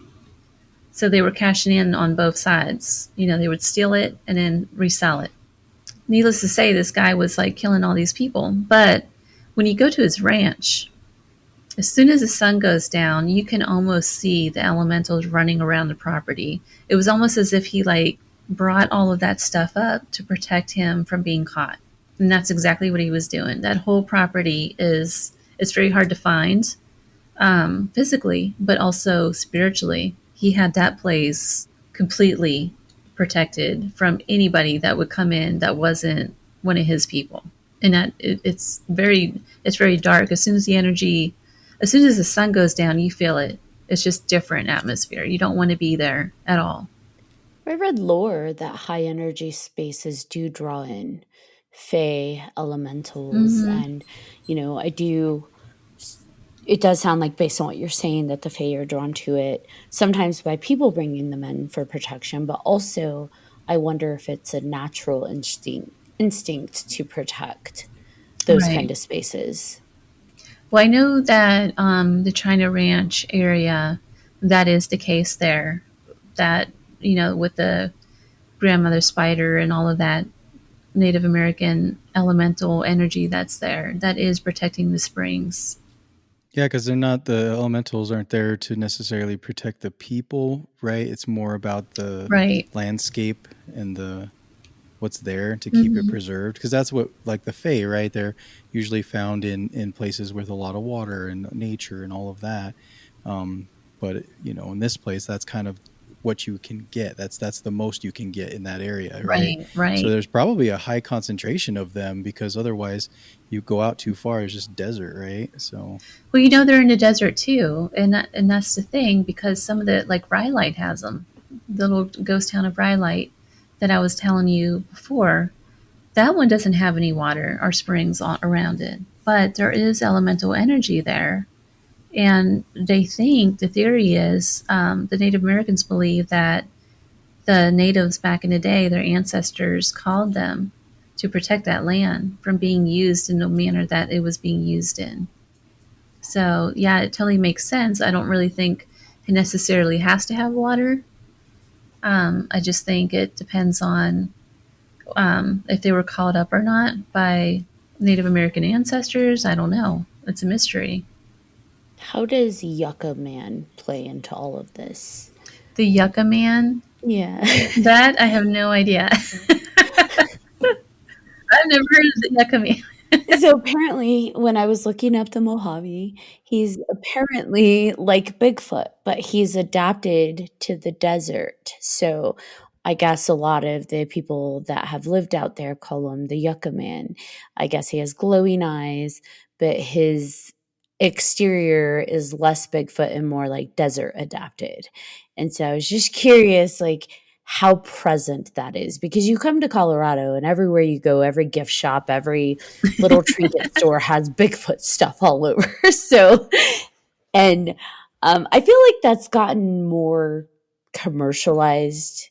So they were cashing in on both sides. They would steal it and then resell it. Needless to say, this guy was like killing all these people. But when you go to his ranch, as soon as the sun goes down, you can almost see the elementals running around the property. It was almost as if he like brought all of that stuff up to protect him from being caught. And that's exactly what he was doing. That whole property it's very hard to find physically, but also spiritually. He had that place completely protected from anybody that would come in that wasn't one of his people. And that it's very dark. As soon as the sun goes down, you feel it. It's just different atmosphere. You don't want to be there at all. I read lore that high energy spaces do draw in fae, elementals, and it does sound like, based on what you're saying, that the fae are drawn to it, sometimes by people bringing them in for protection, but also I wonder if it's a natural instinct to protect those kind of spaces. Well, I know that the China Ranch area, that is the case there, that, with the grandmother spider and all of that Native American elemental energy that's there, that is protecting the springs. Yeah, because the elementals aren't there to necessarily protect the people, right? It's more about the landscape and what's there to keep it preserved. Because that's what, like the fae, right? They're usually found in places with a lot of water and nature and all of that. But, in this place, that's kind of what you can get. That's the most you can get in that area, right? Right. So there's probably a high concentration of them, because otherwise you go out too far, it's just desert, right? So well, they're in the desert too, and that's the thing, because some of the, like, Rhyolite has them. The little ghost town of Rhyolite that I was telling you before, that one doesn't have any water or springs around it, but there is elemental energy there. And they think, the theory is, the Native Americans believe that the natives back in the day, their ancestors called them to protect that land from being used in the manner that it was being used in. So, yeah, it totally makes sense. I don't really think it necessarily has to have water. I just think it depends on if they were called up or not by Native American ancestors. I don't know. It's a mystery. How does Yucca Man play into all of this? The Yucca Man? Yeah. That I have no idea. I've never heard of the Yucca Man. So apparently, when I was looking up the Mojave, he's apparently like Bigfoot, but he's adapted to the desert. So I guess a lot of the people that have lived out there call him the Yucca Man. I guess he has glowing eyes, but his exterior is less Bigfoot and more like desert adapted. And so I was just curious, like, how present that is, because you come to Colorado and everywhere you go, every gift shop, every little trinket store has Bigfoot stuff all over. So, and I feel like that's gotten more commercialized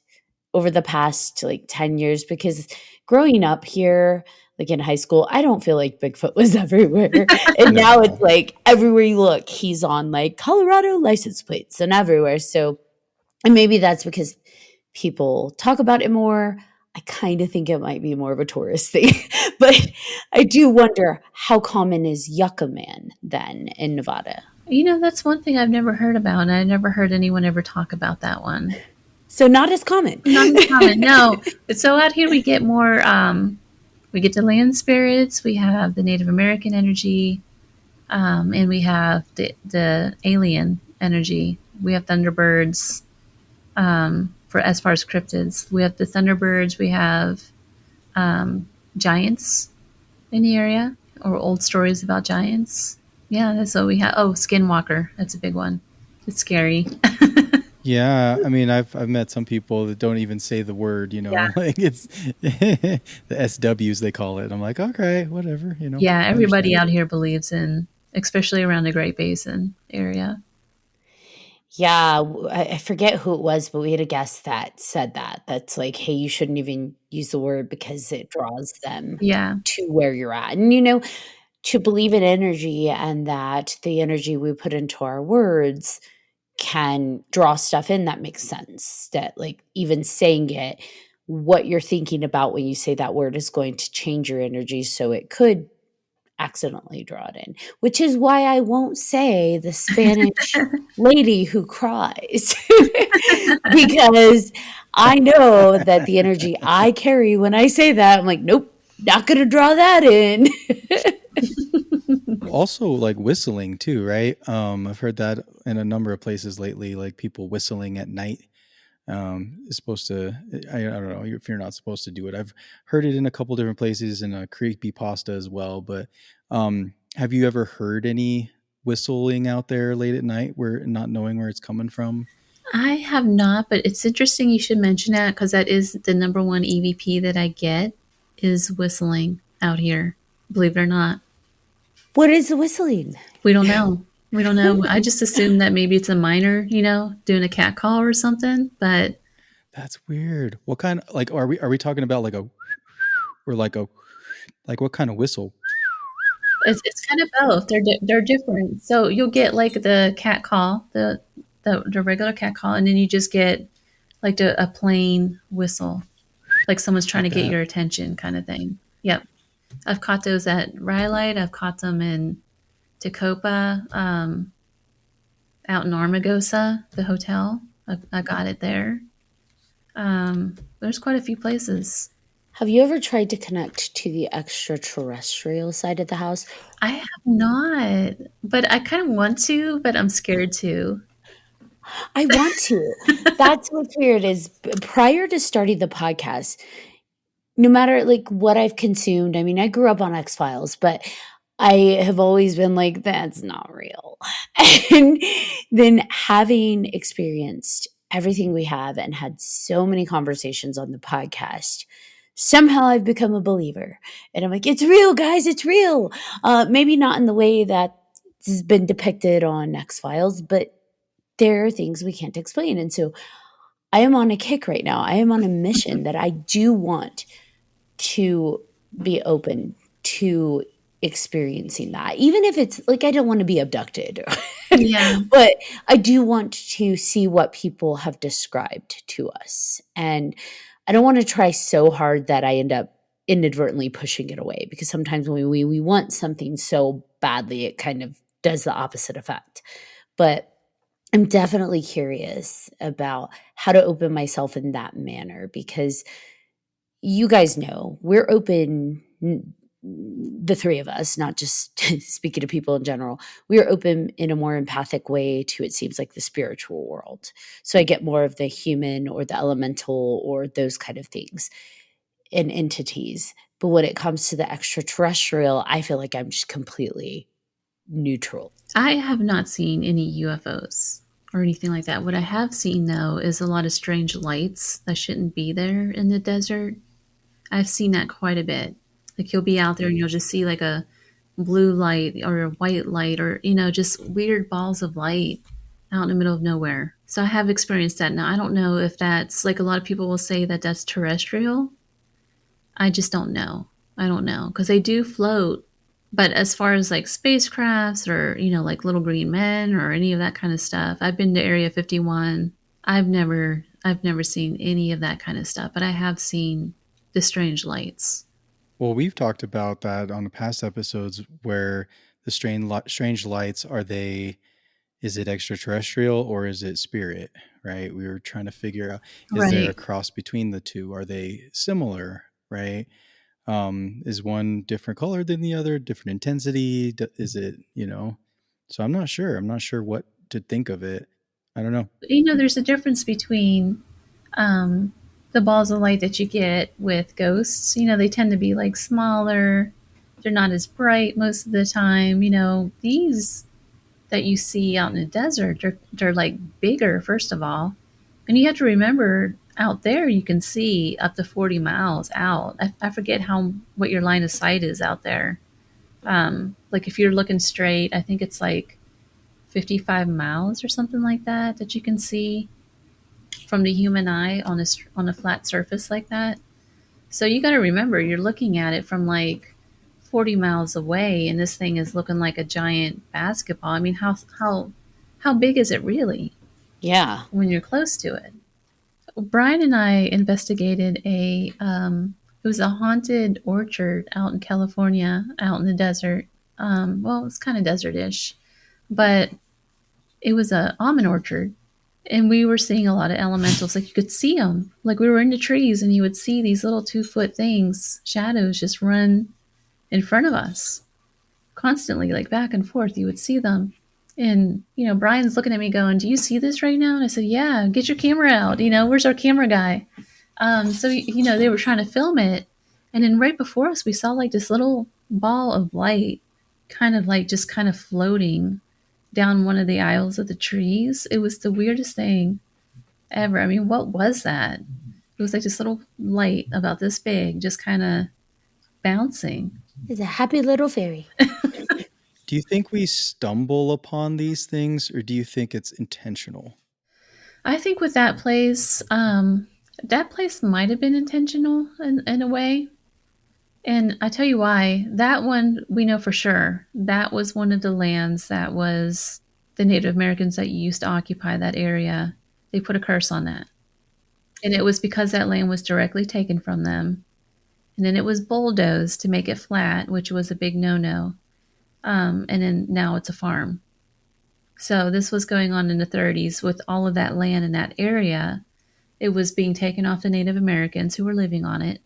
over the past like 10 years, because growing up here, like in high school, I don't feel like Bigfoot was everywhere. And now it's like everywhere you look, he's on like Colorado license plates and everywhere. So, and maybe that's because people talk about it more. I kind of think it might be more of a tourist thing. But I do wonder, how common is Yucca Man then in Nevada? That's one thing I've never heard about, and I never heard anyone ever talk about that one. So not as common. Not as common, no. So out here we get more, we get the land spirits, we have the Native American energy, and we have the alien energy. We have thunderbirds, for as far as cryptids. We have the thunderbirds, we have giants in the area, or old stories about giants. Yeah, that's what we have. Oh, Skinwalker. That's a big one. It's scary. Yeah, I mean, I've met some people that don't even say the word, Yeah. like it's the SWs they call it. I'm like, okay, whatever, Yeah, I everybody understand. out here believes in, especially around the Great Basin area. Yeah, I forget who it was, but we had a guest that said that. That's like, hey, you shouldn't even use the word because it draws them Yeah. to where you're at. And, to believe in energy and that the energy we put into our words can draw stuff in that makes sense. That, like, even saying it, what you're thinking about when you say that word is going to change your energy. So it could accidentally draw it in, which is why I won't say the Spanish lady who cries because I know that the energy I carry when I say that, I'm like, nope, not going to draw that in. Also, like whistling too, right? I've heard that in a number of places lately, like people whistling at night. Is supposed to, I don't know if you're not supposed to do it. I've heard it in a couple different places in a creepy pasta as well. But have you ever heard any whistling out there late at night where not knowing where it's coming from? I have not, but it's interesting you should mention that because that is the number one EVP that I get is whistling out here. Believe it or not. What is the whistling? We don't know. We don't know. I just assume that maybe it's a miner, doing a cat call or something. But That's weird. What kind of, like, are we talking about like a, or like what kind of whistle? it's kind of both. They're different. So you'll get like the cat call, the regular cat call, and then you just get like a plain whistle, like someone's trying Like to get that. your attention, kind of thing. Yep, I've caught those at Rhyolite. I've caught them in Tecopa, out in Armagosa, the hotel. I got it there. There's quite a few places. Have you ever tried to connect to the extraterrestrial side of the house? I have not, but I kind of want to, but I'm scared to. I want to. That's what's weird is prior to starting the podcast, no matter like what I've consumed, I mean, I grew up on X-Files, but I have always been like, that's not real. And then having experienced everything we have and had so many conversations on the podcast, somehow I've become a believer. And I'm like, it's real, guys, it's real. Maybe not in the way that has been depicted on X-Files, but there are things we can't explain. And so I am on a kick right now. I am on a mission that I do want to be open to experiencing that. Even if it's like I don't want to be abducted. Yeah. But I do want to see what people have described to us. And I don't want to try so hard that I end up inadvertently pushing it away because sometimes when we want something so badly, it kind of does the opposite effect. But I'm definitely curious about how to open myself in that manner because you guys know we're open, the three of us, not just speaking to people in general. We are open in a more empathic way to, it seems like, the spiritual world. So I get more of the human or the elemental or those kind of things and entities. But when it comes to the extraterrestrial, I feel like I'm just completely neutral. I have not seen any UFOs or anything like that. What I have seen, though, is a lot of strange lights that shouldn't be there in the desert. I've seen that quite a bit. Like you'll be out there and you'll just see like a blue light or a white light or, just weird balls of light out in the middle of nowhere. So I have experienced that. Now, I don't know if that's like a lot of people will say that that's terrestrial. I just don't know. I don't know, because they do float. But as far as like spacecrafts or, like little green men or any of that kind of stuff, I've been to Area 51. I've never seen any of that kind of stuff, but I have seen the strange lights. Well, we've talked about that on the past episodes where the strange lights is it extraterrestrial or is it spirit, right? We were trying to figure out, is there a Right. cross between the two? Are they similar, right? Is one different color than the other, different intensity? Is it, so I'm not sure. I'm not sure what to think of it. I don't know. There's a difference between um, the balls of light that you get with ghosts. They tend to be like smaller. They're not as bright most of the time. These that you see out in the desert, they're like bigger, first of all. And you have to remember out there, you can see up to 40 miles out. I forget what your line of sight is out there. Like if you're looking straight, I think it's like 55 miles or something like that you can see from the human eye on a flat surface like that. So you got to remember, you're looking at it from like 40 miles away, and this thing is looking like a giant basketball. I mean, how big is it really Yeah. when you're close to it? Brian and I investigated it was a haunted orchard out in California, out in the desert. Well, it's kind of desert-ish, but it was a almond orchard, and we were seeing a lot of elementals. Like you could see them, like we were in the trees, and you would see these little 2-foot things, shadows, just run in front of us constantly, like back and forth. You would see them. And, Brian's looking at me going, "Do you see this right now?" And I said, "Yeah, get your camera out. Where's our camera guy?" So, they were trying to film it. And then right before us, we saw like this little ball of light kind of like just kind of floating down one of the aisles of the trees. It was the weirdest thing ever. I mean, what was that? It was like this little light about this big, just kind of bouncing. It's a happy little fairy. Do you think we stumble upon these things or do you think it's intentional? I think with that place might have been intentional in a way. And I tell you why. That one, we know for sure. That was one of the lands that was the Native Americans that used to occupy that area. They put a curse on that. And it was because that land was directly taken from them. And then it was bulldozed to make it flat, which was a big no-no. And then now it's a farm. So this was going on in the 30s with all of that land in that area. It was being taken off the Native Americans who were living on it.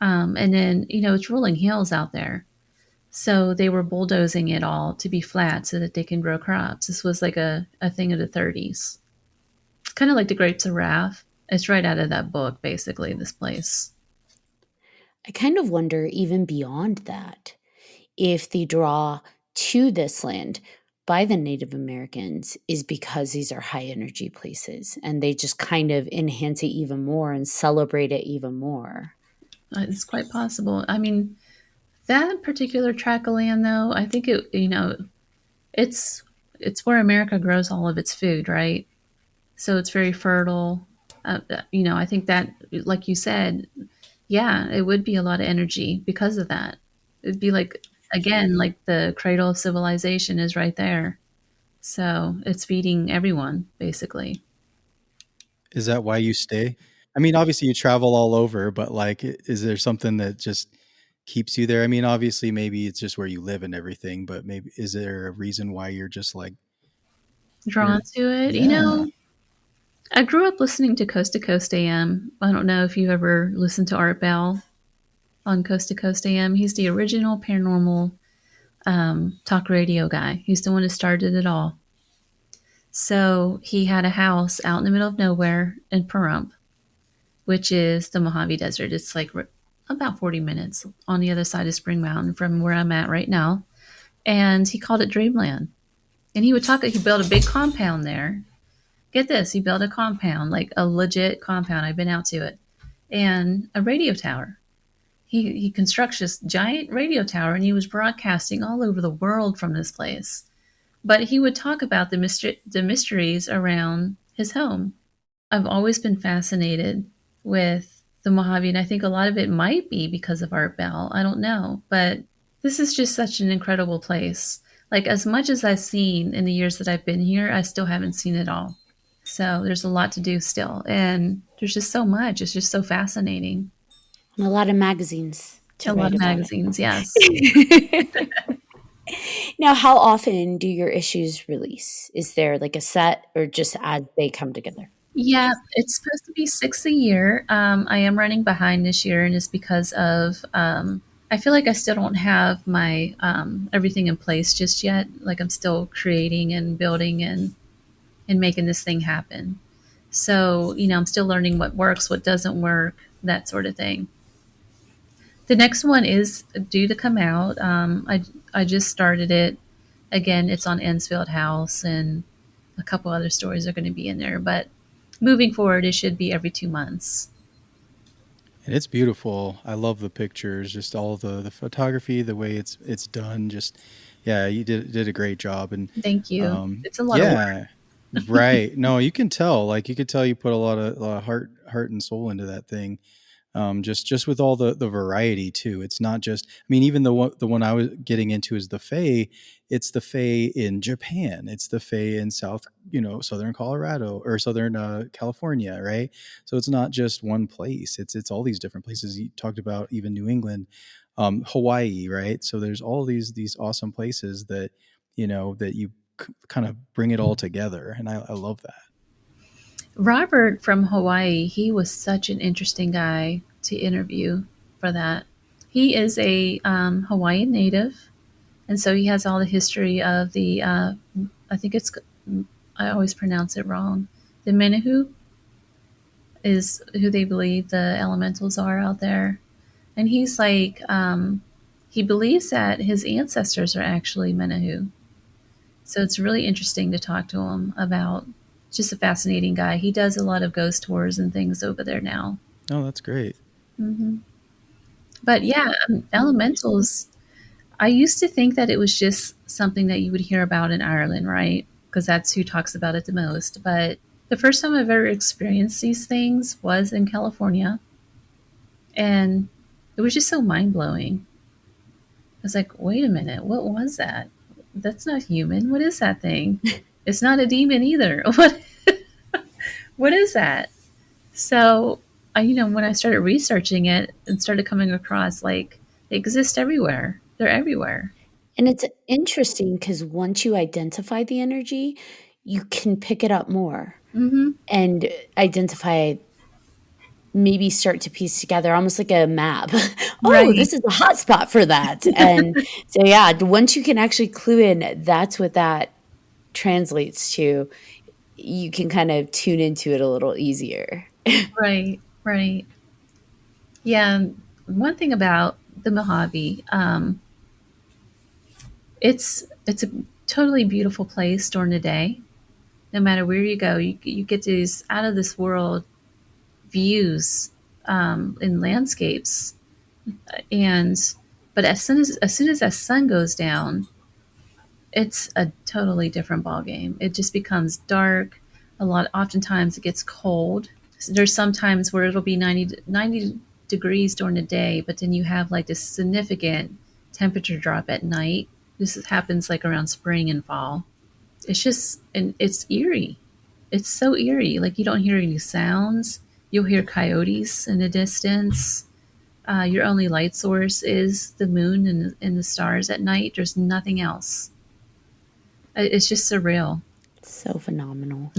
And then, it's rolling hills out there. So they were bulldozing it all to be flat so that they can grow crops. This was like a thing of the 30s. It's kind of like the Grapes of Wrath. It's right out of that book, basically, this place. I kind of wonder, even beyond that, if the draw to this land by the Native Americans is because these are high energy places and they just kind of enhance it even more and celebrate it even more. It's quite possible. I mean, that particular tract of land, though, I think it's where America grows all of its food, right? So it's very fertile. I think that, like you said, yeah, it would be a lot of energy because of that. It'd be like, again, like the cradle of civilization is right there. So it's feeding everyone, basically. Is that why you stay? I mean, obviously you travel all over, but like, is there something that just keeps you there? I mean, obviously maybe it's just where you live and everything, but maybe is there a reason why you're just like Drawn to it. Yeah. I grew up listening to Coast AM. I don't know if you ever listened to Art Bell on Coast AM. He's the original paranormal talk radio guy. He's the one who started it all. So he had a house out in the middle of nowhere in Pahrump, which is the Mojave Desert. It's like about 40 minutes on the other side of Spring Mountain from where I'm at right now. And he called it Dreamland. And he built a big compound there. Get this, he built a compound, like a legit compound. I've been out to it. And a radio tower. He constructs this giant radio tower, and he was broadcasting all over the world from this place. But he would talk about the mysteries around his home. I've always been fascinated with the Mojave, and I think a lot of it might be because of Art Bell. I don't know, but this is just such an incredible place. Like, as much as I've seen in the years that I've been here, I still haven't seen it all. So there's a lot to do still, and there's just so much. It's just so fascinating. And a lot of magazines to A write lot of about magazines, yes. it. Now, how often do your issues release? Is there like a set or just as they come together? Yeah, it's supposed to be 6 a year. I am running behind this year, and it's because of I feel like I still don't have my everything in place just yet. Like, I'm still creating and building and making this thing happen. So, I'm still learning what works, what doesn't work, that sort of thing. The next one is due to come out. I just started it. Again, it's on Ensfield House, and a couple other stories are going to be in there. But moving forward, it should be every 2 months. And it's beautiful. I love the pictures, just all the photography, the way it's done. Just yeah, you did a great job. And Thank you. It's a lot of work. right. No, you can tell. Like you could tell you put a lot of heart and soul into that thing. Just with all the variety too. It's not just. I mean, even the one I was getting into is the Fae. It's the Fae in Japan. It's the Fae in southern Colorado or southern California, right? So it's not just one place. It's all these different places. You talked about even New England, Hawaii, right? So there's all these awesome places that that you kind of bring it all together, and I love that. Robert from Hawaii, he was such an interesting guy to interview for that. He is a Hawaiian native, and so he has all the history of the, I think I always pronounce it wrong. The Menahu is who they believe the elementals are out there. And he's like, he believes that his ancestors are actually Menahu. So it's really interesting to talk to him about. Just a fascinating guy. He does a lot of ghost tours and things over there now. Oh, that's great. Mm-hmm. But yeah, elementals, I used to think that it was just something that you would hear about in Ireland, right? Because that's who talks about it the most. But the first time I've ever experienced these things was in California. And it was just so mind-blowing. I was like, wait a minute, what was that? That's not human. What is that thing? It's not a demon either. What is that? So, when I started researching it and started coming across, like, they exist everywhere. They're everywhere. And it's interesting because once you identify the energy, you can pick it up more and identify, maybe start to piece together almost like a map. Right. This is a hot spot for that. And so, yeah, once you can actually clue in, that's what that translates to. You can kind of tune into it a little easier. Right. Yeah. One thing about the Mojave, it's a totally beautiful place during the day. No matter where you go, you get these out of this world views in landscapes, but as soon as that sun goes down, it's a totally different ballgame. It just becomes dark. Oftentimes it gets cold. There's some times where it'll be 90 degrees during the day, but then you have like this significant temperature drop at night. This happens like around spring and fall. And it's eerie. It's so eerie. Like, you don't hear any sounds. You'll hear coyotes in the distance. Your only light source is the moon and the stars at night. There's nothing else. It's just surreal. So phenomenal.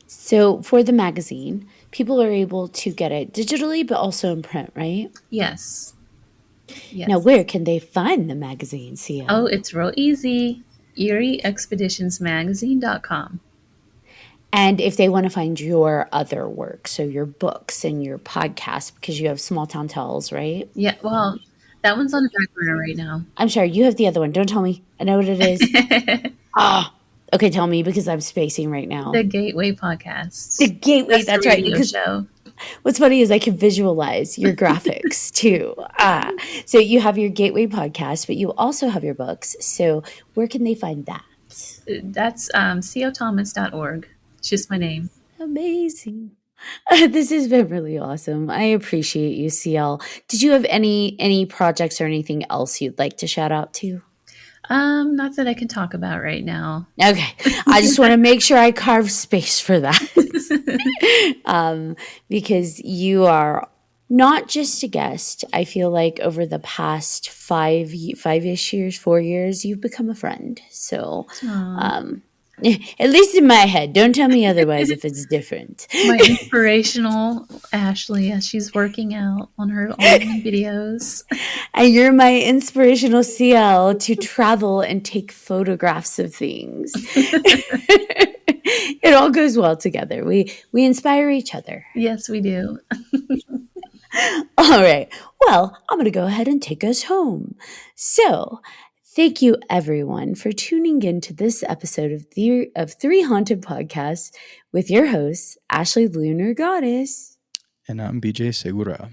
So for the magazine, people are able to get it digitally, but also in print, right? Yes. Now, where can they find the magazine, Sia? Oh, it's real easy. EerieExpeditionsMagazine.com. And if they want to find your other work, so your books and your podcast, because you have Small Town Tells, right? Yeah, well, that one's on the back burner right now. I'm sorry, you have the other one. Don't tell me. I know what it is. Okay, tell me, because I'm spacing right now. The Gateway Podcast. The Gateway, that's right. Because show. What's funny is I can visualize your graphics too. So you have your Gateway Podcast, but you also have your books. So where can they find that? That's cothomas.org. It's just my name. Amazing. This has been really awesome. I appreciate you, CL. Did you have any projects or anything else you'd like to shout out to? Not that I can talk about right now. Okay. I just want to make sure I carve space for that. Because you are not just a guest. I feel like over the past 5-ish years, 4 years, you've become a friend. So, Aw. at least in my head, don't tell me otherwise if it's different. My inspirational Ashley as she's working out on her online videos. And you're my inspirational CL to travel and take photographs of things. It all goes well together. We inspire each other. Yes, we do. All right. Well, I'm going to go ahead and take us home. So, thank you everyone for tuning in to this episode of 3Haunted Podcast with your hosts, Ashley Lunar Goddess. And I'm BJ Segura.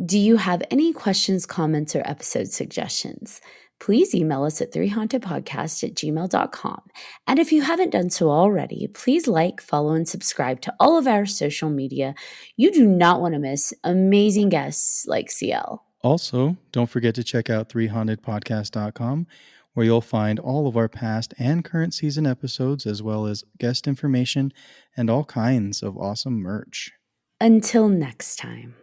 Do you have any questions, comments, or episode suggestions? Please email us at 3hauntedpodcast@gmail.com. And if you haven't done so already, please like, follow, and subscribe to all of our social media. You do not want to miss amazing guests like CL. Also, don't forget to check out 3hauntedpodcast.com, where you'll find all of our past and current season episodes, as well as guest information and all kinds of awesome merch. Until next time.